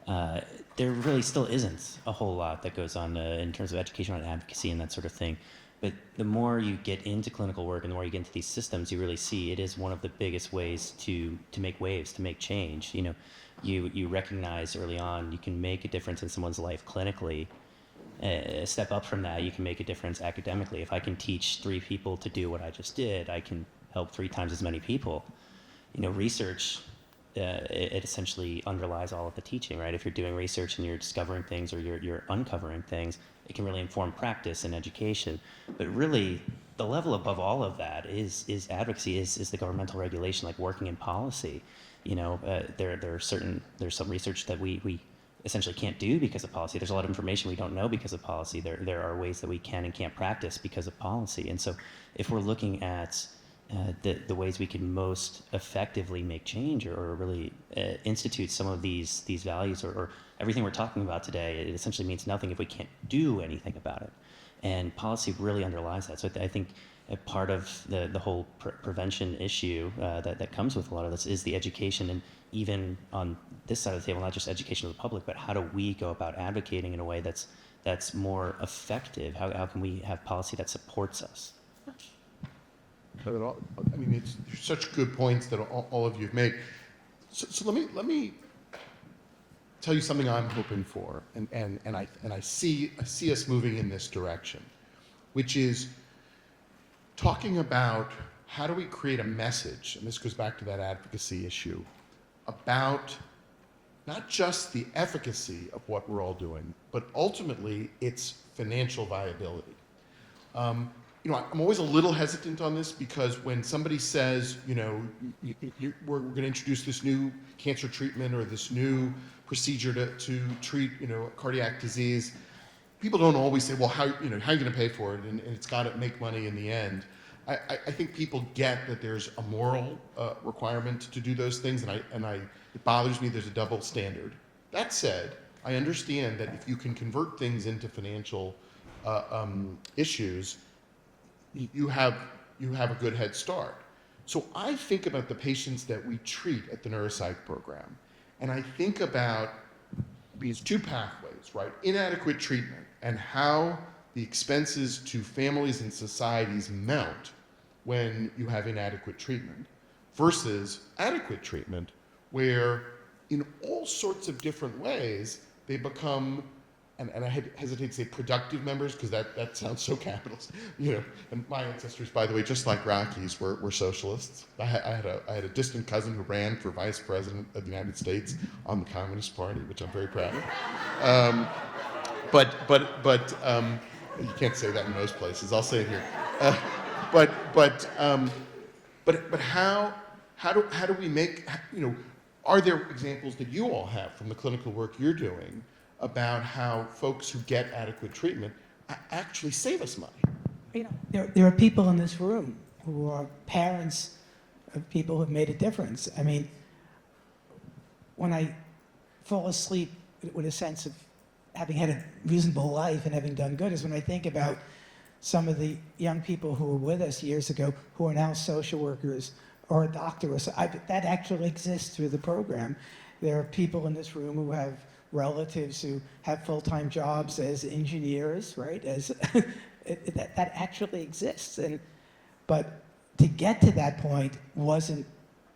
there really still isn't a whole lot that goes on in terms of education on advocacy and that sort of thing. But the more you get into clinical work and the more you get into these systems, you really see it is one of the biggest ways to make waves, to make change. You know, you recognize early on you can make a difference in someone's life clinically. A step up from that, you can make a difference academically. If I can teach 3 people to do what I just did, I can help 3 times as many people. You know, research, it essentially underlies all of the teaching, right? If you're doing research and you're discovering things or you're uncovering things, it can really inform practice and education. But really, the level above all of that is advocacy, is the governmental regulation, like working in policy. You know, there's some research that we essentially can't do because of policy. There's a lot of information we don't know because of policy. There are ways that we can and can't practice because of policy. And so if we're looking at the ways we can most effectively make change or really institute some of these values or everything we're talking about today, it essentially means nothing if we can't do anything about it. And policy really underlies that. So I think a part of the whole prevention issue that comes with a lot of this is the education, and even on this side of the table, not just education of the public, but how do we go about advocating in a way that's more effective? How can we have policy that supports us? I mean, it's such good points that all of you have made. So let me tell you something I'm hoping for, and I see us moving in this direction, which is talking about how do we create a message, and this goes back to that advocacy issue, about not just the efficacy of what we're all doing, but ultimately its financial viability. You know, I'm always a little hesitant on this because when somebody says, you know, we're going to introduce this new cancer treatment or this new procedure to treat, you know, cardiac disease, people don't always say, well, how are you going to pay for it? And it's got to make money in the end. I think people get that there's a moral requirement to do those things, and it bothers me there's a double standard. That said, I understand that if you can convert things into financial issues, you have a good head start. So I think about the patients that we treat at the neuropsych program, and I think about these 2 pathways, right? Inadequate treatment and how the expenses to families and societies mount when you have inadequate treatment versus adequate treatment where in all sorts of different ways they become, and I hesitate to say productive members because that sounds so capitalist, you know. And my ancestors, by the way, just like Rocky's, were socialists. I had a distant cousin who ran for vice president of the United States on the Communist Party, which I'm very proud of. But you can't say that in most places. I'll say it here. But how do we make, you know, are there examples that you all have from the clinical work you're doing about how folks who get adequate treatment actually save us money? You know, there are people in this room who are parents of people who have made a difference. I mean, when I fall asleep with a sense of having had a reasonable life and having done good is when I think about some of the young people who were with us years ago who are now social workers or a doctor. That actually exists through the program. There are people in this room who have relatives who have full-time jobs as engineers, right? That actually exists. But to get to that point wasn't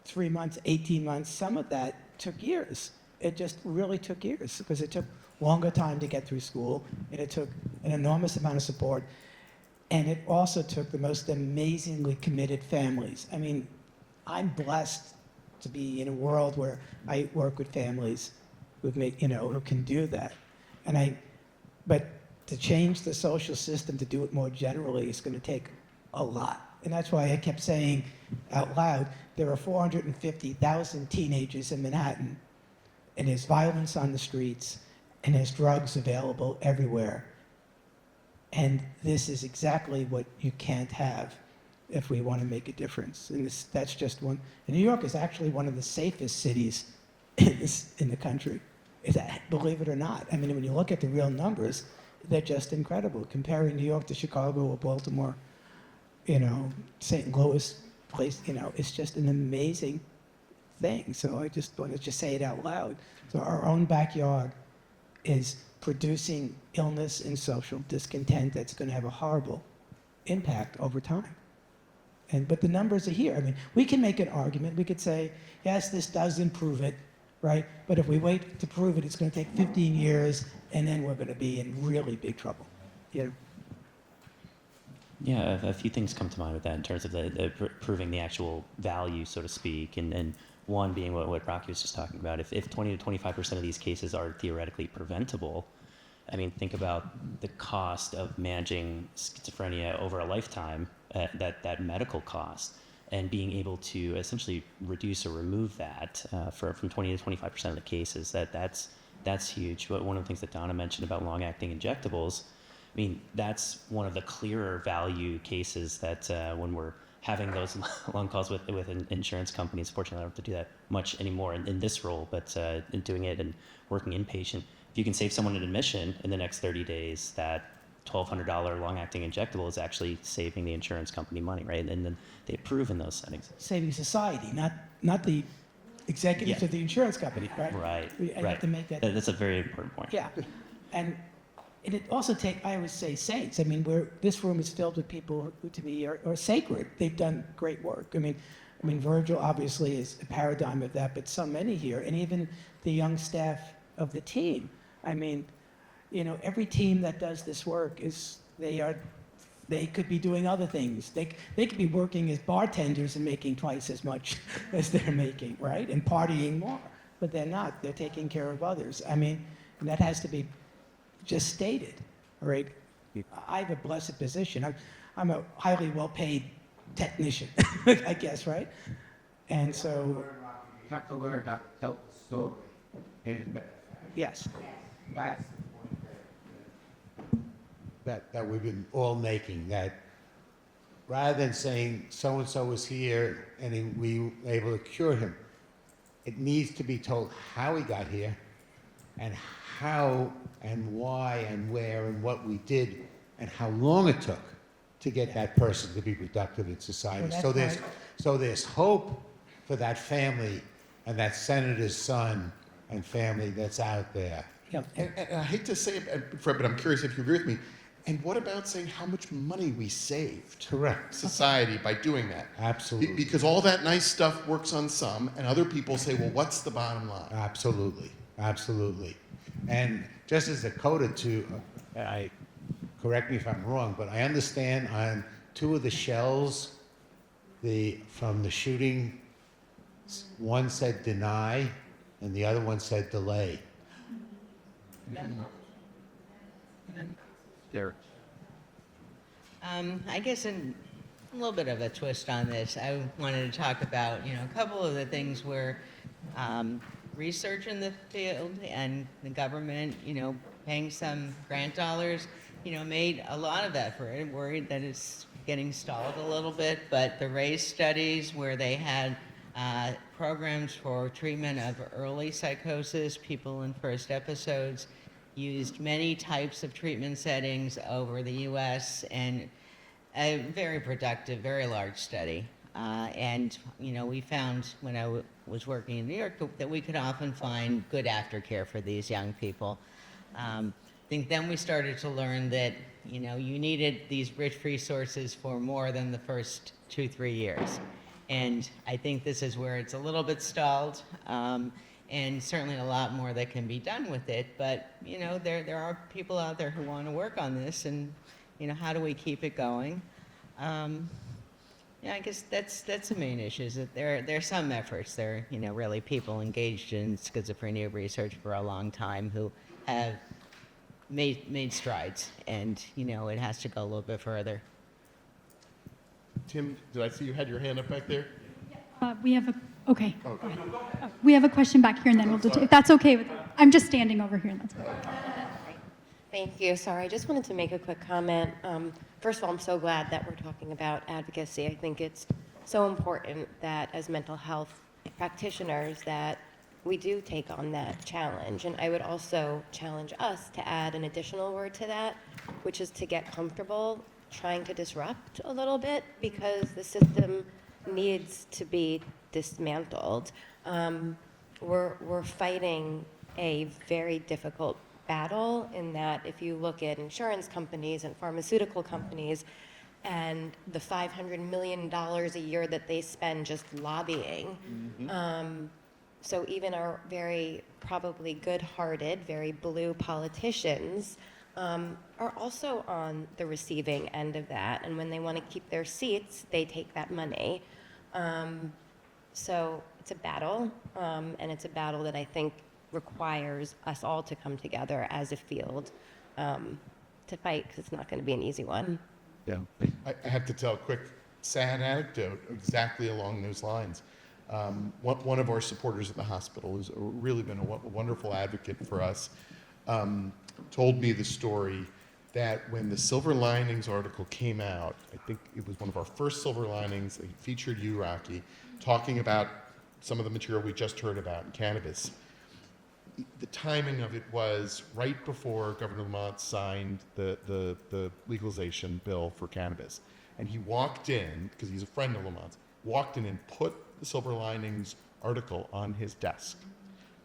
3 months, 18 months. Some of that took years. It just really took years because it took longer time to get through school, and it took an enormous amount of support. And it also took the most amazingly committed families. I mean, I'm blessed to be in a world where I work with families who can do that. But to change the social system, to do it more generally, is going to take a lot. And that's why I kept saying out loud, there are 450,000 teenagers in Manhattan. and there's violence on the streets, and there's drugs available everywhere. And this is exactly what you can't have if we want to make a difference. And that's just one. And New York is actually one of the safest cities in the country, believe it or not. I mean, when you look at the real numbers, they're just incredible. Comparing New York to Chicago or Baltimore, St. Louis, it's just an amazing thing. So I just want to just say it out loud. So our own backyard is producing illness and social discontent that's going to have a horrible impact over time. But the numbers are here. I mean, we can make an argument. We could say, yes, this does improve it, right? But if we wait to prove it, it's going to take 15 years, and then we're going to be in really big trouble. Yeah, a few things come to mind with that in terms of proving the actual value, so to speak, and one being what Rocky was just talking about. If 20 to 25% of these cases are theoretically preventable, I mean, think about the cost of managing schizophrenia over a lifetime, that medical cost, and being able to essentially reduce or remove that from 20 to 25% of the cases. That's huge. But one of the things that Donna mentioned about long-acting injectables, I mean, that's one of the clearer value cases that when we're having those long calls with insurance companies, fortunately I don't have to do that much anymore in this role, but in doing it and working inpatient, if you can save someone an admission in the next 30 days, that $1,200 long-acting injectable is actually saving the insurance company money, right? And then they approve in those settings. Saving society, not the executives of the insurance company, right? Right, I right. have to make that. That's a very important point. Yeah, and it also I always say saints. I mean, this room is filled with people who to me are sacred. They've done great work. I mean, Virgil obviously is a paradigm of that, but so many here, and even the young staff of the team. I mean, every team that does this work they could be doing other things. They could be working as bartenders and making twice as much as they're making, right? And partying more, but they're not. They're taking care of others. I mean, and that has to be just stated, all right? I have a blessed position. I'm a highly well-paid technician, I guess, right? And so, Have to learn how to tell the story. yes. That we've been all making, that rather than saying so-and-so was here and we were able to cure him, it needs to be told how he got here and how and why and where and what we did and how long it took to get that person to be productive in society. Well, that's So there's hope for that family and that senator's son and family that's out there. Yeah. And I hate to say it, Fred, but I'm curious if you agree with me. And what about saying how much money we saved Correct. society by doing that? Absolutely. Because all that nice stuff works on some, and other people say, well, what's the bottom line? Absolutely, absolutely. And just as a coda to, correct me if I'm wrong, but I understand on 2 of the shells from the shooting, one said deny and the other one said delay. Derek. I guess a little bit of a twist on this. I wanted to talk about, a couple of the things where research in the field and the government, paying some grant dollars, made a lot of effort. I'm worried that it's getting stalled a little bit, but the RAISE studies where they had programs for treatment of early psychosis, people in first episodes, used many types of treatment settings over the U.S. and a very productive, very large study. And we found when I was working in New York that we could often find good aftercare for these young people. I think then we started to learn that you needed these rich resources for more than the first 2-3 years. And I think this is where it's a little bit stalled. And certainly a lot more that can be done with it. But, there are people out there who want to work on this, and, how do we keep it going? I guess that's the main issue, is that there are some efforts. There are, really people engaged in schizophrenia research for a long time who have made strides, and, it has to go a little bit further. Tim, did I see you had your hand up back there? We have a Okay. We have a question back here, and then we'll do, if that's okay with you. I'm just standing over here, and that's fine. Thank you. Sorry, I just wanted to make a quick comment. First of all, I'm so glad that we're talking about advocacy. I think it's so important that as mental health practitioners that we do take on that challenge. And I would also challenge us to add an additional word to that, which is to get comfortable trying to disrupt a little bit, because the system needs to be dismantled. We're fighting a very difficult battle in that if you look at insurance companies and pharmaceutical companies and the $500 million a year that they spend just lobbying, so even our very probably good-hearted, very blue politicians are also on the receiving end of that. And when they want to keep their seats, they take that money. So it's a battle, and it's a battle that I think requires us all to come together as a field to fight, because it's not going to be an easy one. Yeah. I have to tell a quick sad anecdote exactly along those lines. One of our supporters at the hospital who's really been a wonderful advocate for us told me the story that when the Silver Linings article came out, I think it was one of our first Silver Linings, it featured you, Rocky, talking about some of the material we just heard about in cannabis. The timing of it was right before Governor Lamont signed the legalization bill for cannabis. And he walked in, because he's a friend of Lamont's, walked in and put the Silver Linings article on his desk.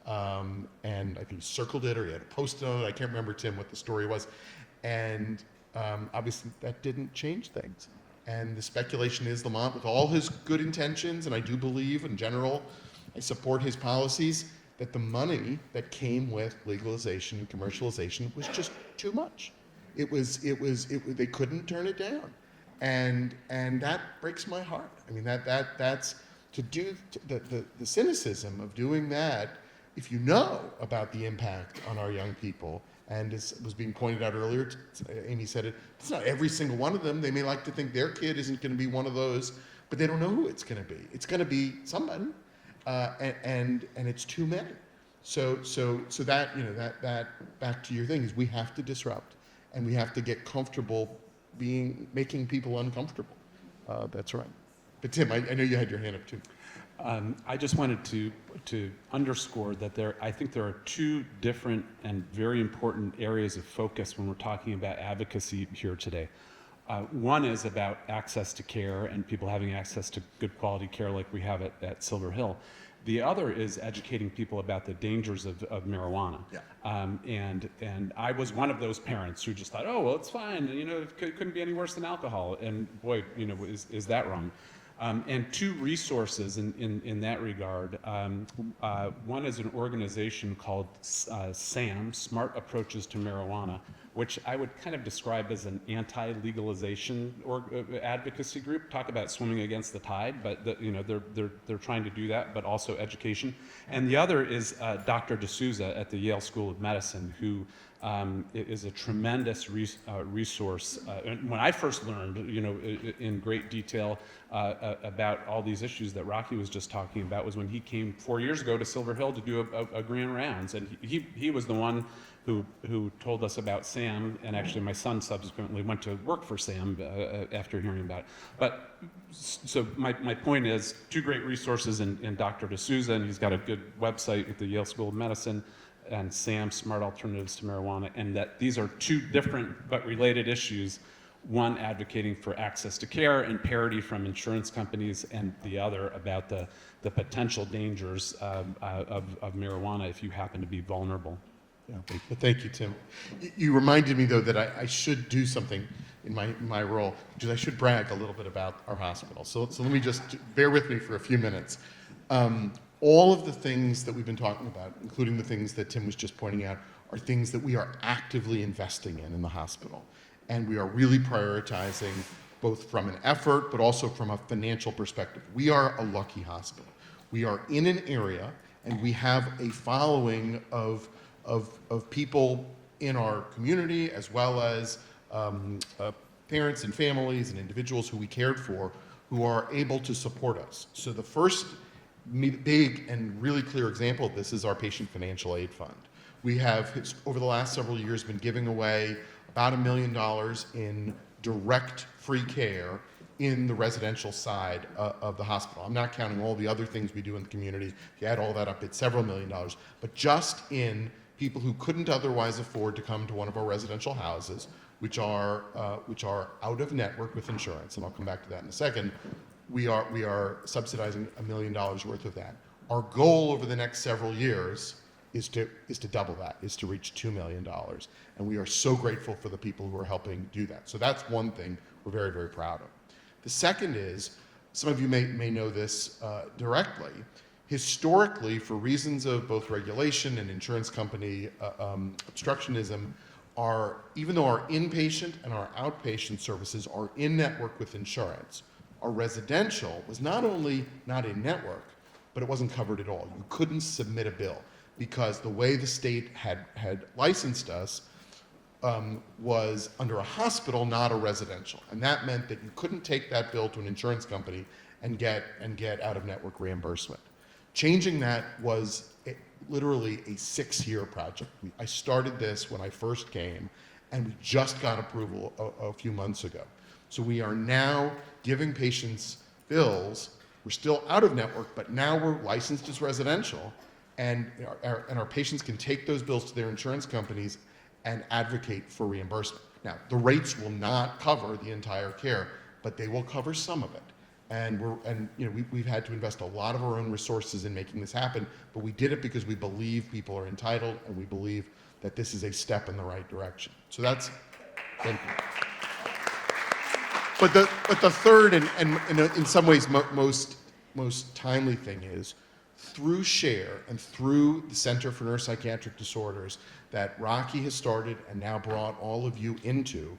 And I think he circled it, or he had a post-it on it. I can't remember, Tim, what the story was. And obviously that didn't change things. And the speculation is Lamont, with all his good intentions, and I do believe in general, I support his policies, that the money that came with legalization and commercialization was just too much. They couldn't turn it down. And that breaks my heart. I mean, that's to do the cynicism of doing that. If you know about the impact on our young people, and as was being pointed out earlier, Amy said it, it's not every single one of them. They may like to think their kid isn't going to be one of those, but they don't know who it's going to be. It's going to be somebody, and it's too many. So that, you know, that back to your thing is we have to disrupt, and we have to get comfortable making people uncomfortable. That's right. But Tim, I know you had your hand up too. I just wanted to underscore that I think there are two different and very important areas of focus when we're talking about advocacy here today. One is about access to care and people having access to good quality care like we have at Silver Hill. The other is educating people about the dangers of marijuana. Yeah. And I was one of those parents who just thought, oh, well, it's fine. You know, it couldn't be any worse than alcohol. And boy, you know, is that wrong? And two resources in that regard. One is an organization called SAM, Smart Approaches to Marijuana, which I would kind of describe as an anti-legalization advocacy group. Talk about swimming against the tide, but you know, they're trying to do that, but also education. And the other is Dr. D'Souza at the Yale School of Medicine, who is a tremendous resource. When I first learned, you know, in great detail about all these issues that Rocky was just talking about, was when he came 4 years ago to Silver Hill to do a grand rounds, and he was the one who told us about SAM, and actually my son subsequently went to work for SAM after hearing about it. But so my point is, two great resources in Dr. D'Souza, and he's got a good website at the Yale School of Medicine, and SAM, Smart Alternatives to Marijuana, and that these are two different but related issues, one advocating for access to care and parity from insurance companies, and the other about the potential dangers of marijuana if you happen to be vulnerable. Yeah, but thank you, Tim. You reminded me, though, that I should do something in my role, which is I should brag a little bit about our hospital. So let me just bear with me for a few minutes. All of the things that we've been talking about, including the things that Tim was just pointing out, are things that we are actively investing in the hospital. And we are really prioritizing both from an effort, but also from a financial perspective. We are a lucky hospital. We are in an area, and we have a following of people in our community, as well as parents and families and individuals who we cared for, who are able to support us. So the first big and really clear example of this is our Patient Financial Aid Fund. We have, over the last several years, been giving away about $1 million in direct free care in the residential side of the hospital. I'm not counting all the other things we do in the community. If you add all that up, it's several $1 million. But just in people who couldn't otherwise afford to come to one of our residential houses, which are out of network with insurance, and I'll come back to that in a second, we are subsidizing $1 million worth of that. Our goal over the next several years is to double that, is to reach $2 million. And we are so grateful for the people who are helping do that. So that's one thing we're very, very proud of. The second is, some of you may know this directly, historically, for reasons of both regulation and insurance company obstructionism, even though our inpatient and our outpatient services are in network with insurance, our residential was not only not in network, but it wasn't covered at all. You couldn't submit a bill because the way the state had licensed us was under a hospital, not a residential. And that meant that you couldn't take that bill to an insurance company and get out-of-network reimbursement. Changing that was literally a 6-year project. I started this when I first came, and we just got approval a few months ago. So we are now giving patients bills. We're still out of network, but now we're licensed as residential, and our patients can take those bills to their insurance companies and advocate for reimbursement. Now, the rates will not cover the entire care, but they will cover some of it. And we've had to invest a lot of our own resources in making this happen, but we did it because we believe people are entitled, and we believe that this is a step in the right direction. So that's, thank you. But the third and in some ways most timely thing is, through SHARE and through the Center for Neuropsychiatric Disorders that Rocky has started and now brought all of you into,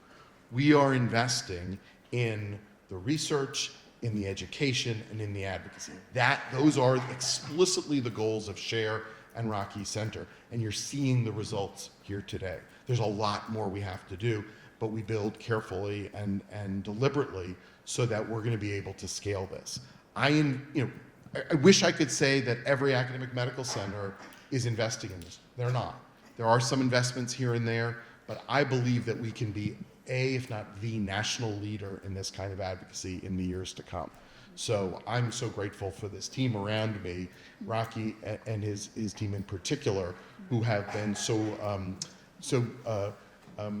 we are investing in the research, in the education, and in the advocacy. Those are explicitly the goals of SHARE and Rocky Center, and you're seeing the results here today. There's a lot more we have to do, but we build carefully and deliberately so that we're going to be able to scale this. I wish I could say that every academic medical center is investing in this. They're not. There are some investments here and there, but I believe that we can be if not the national leader in this kind of advocacy in the years to come. So I'm so grateful for this team around me, Rocky and his team in particular, who have been so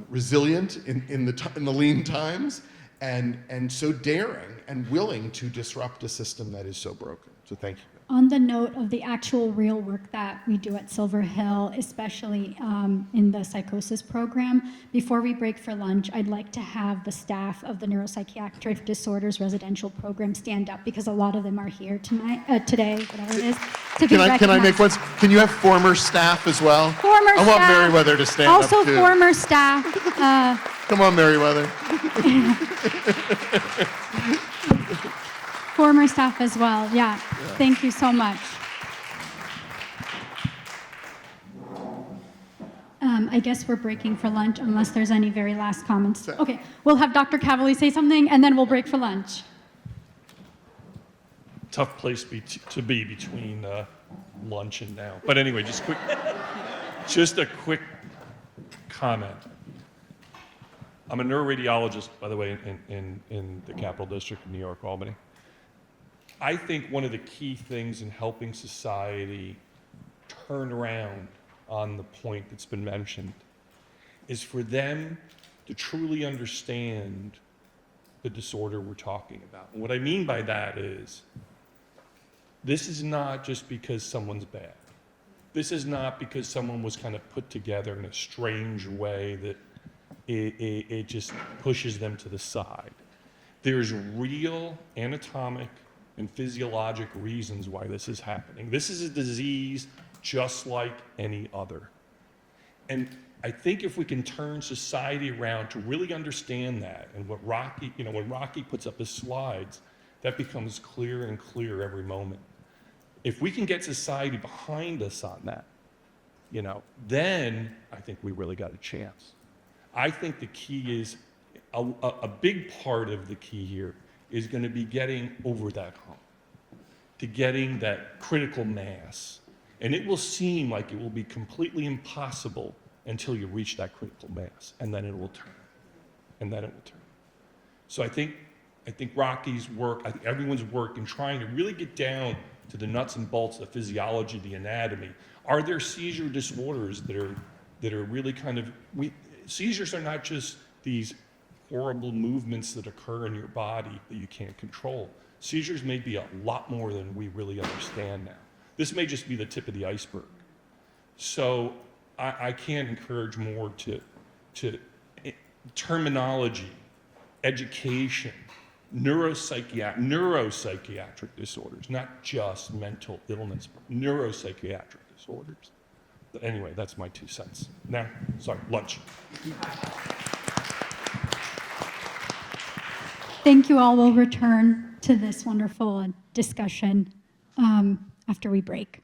resilient in the lean times, and so daring and willing to disrupt a system that is so broken. So thank you. On the note of the actual real work that we do at Silver Hill, especially in the psychosis program, before we break for lunch, I'd like to have the staff of the Neuropsychiatric Disorders Residential Program stand up, because a lot of them are here today, whatever it is, to be recognized. Can I make one? Can you have former staff as well? Former I want Meriwether to stand up too. Also former staff. Come on, Meriwether. Former staff as well, yeah. Thank you so much. I guess we're breaking for lunch unless there's any very last comments. Okay, we'll have Dr. Cavali say something and then we'll break for lunch. Tough place to be between lunch and now. But anyway, just a quick comment. I'm a neuroradiologist, by the way, in the Capital District of New York, Albany. I think one of the key things in helping society turn around on the point that's been mentioned is for them to truly understand the disorder we're talking about. And what I mean by that is, this is not just because someone's bad. This is not because someone was kind of put together in a strange way that it just pushes them to the side. There's real anatomic and physiologic reasons why this is happening. This is a disease just like any other. And I think if we can turn society around to really understand that, and what Rocky, when Rocky puts up his slides, that becomes clearer and clearer every moment. If we can get society behind us on that, then I think we really got a chance. I think the key is, a big part of the key here is going to be getting over that hump. to getting that critical mass. And it will seem like it will be completely impossible until you reach that critical mass, and then it will turn. And then it will turn. So I think Rocky's work, I think everyone's work in trying to really get down to the nuts and bolts, the physiology, the anatomy. Are there seizure disorders that are really kind of, seizures are not just these horrible movements that occur in your body that you can't control. Seizures may be a lot more than we really understand now. This may just be the tip of the iceberg. So I can't encourage more to terminology, education, neuropsychiatric disorders, not just mental illness, but neuropsychiatric disorders. But anyway, that's my 2 cents. Now, sorry, lunch. Thank you all. We'll return to this wonderful discussion after we break.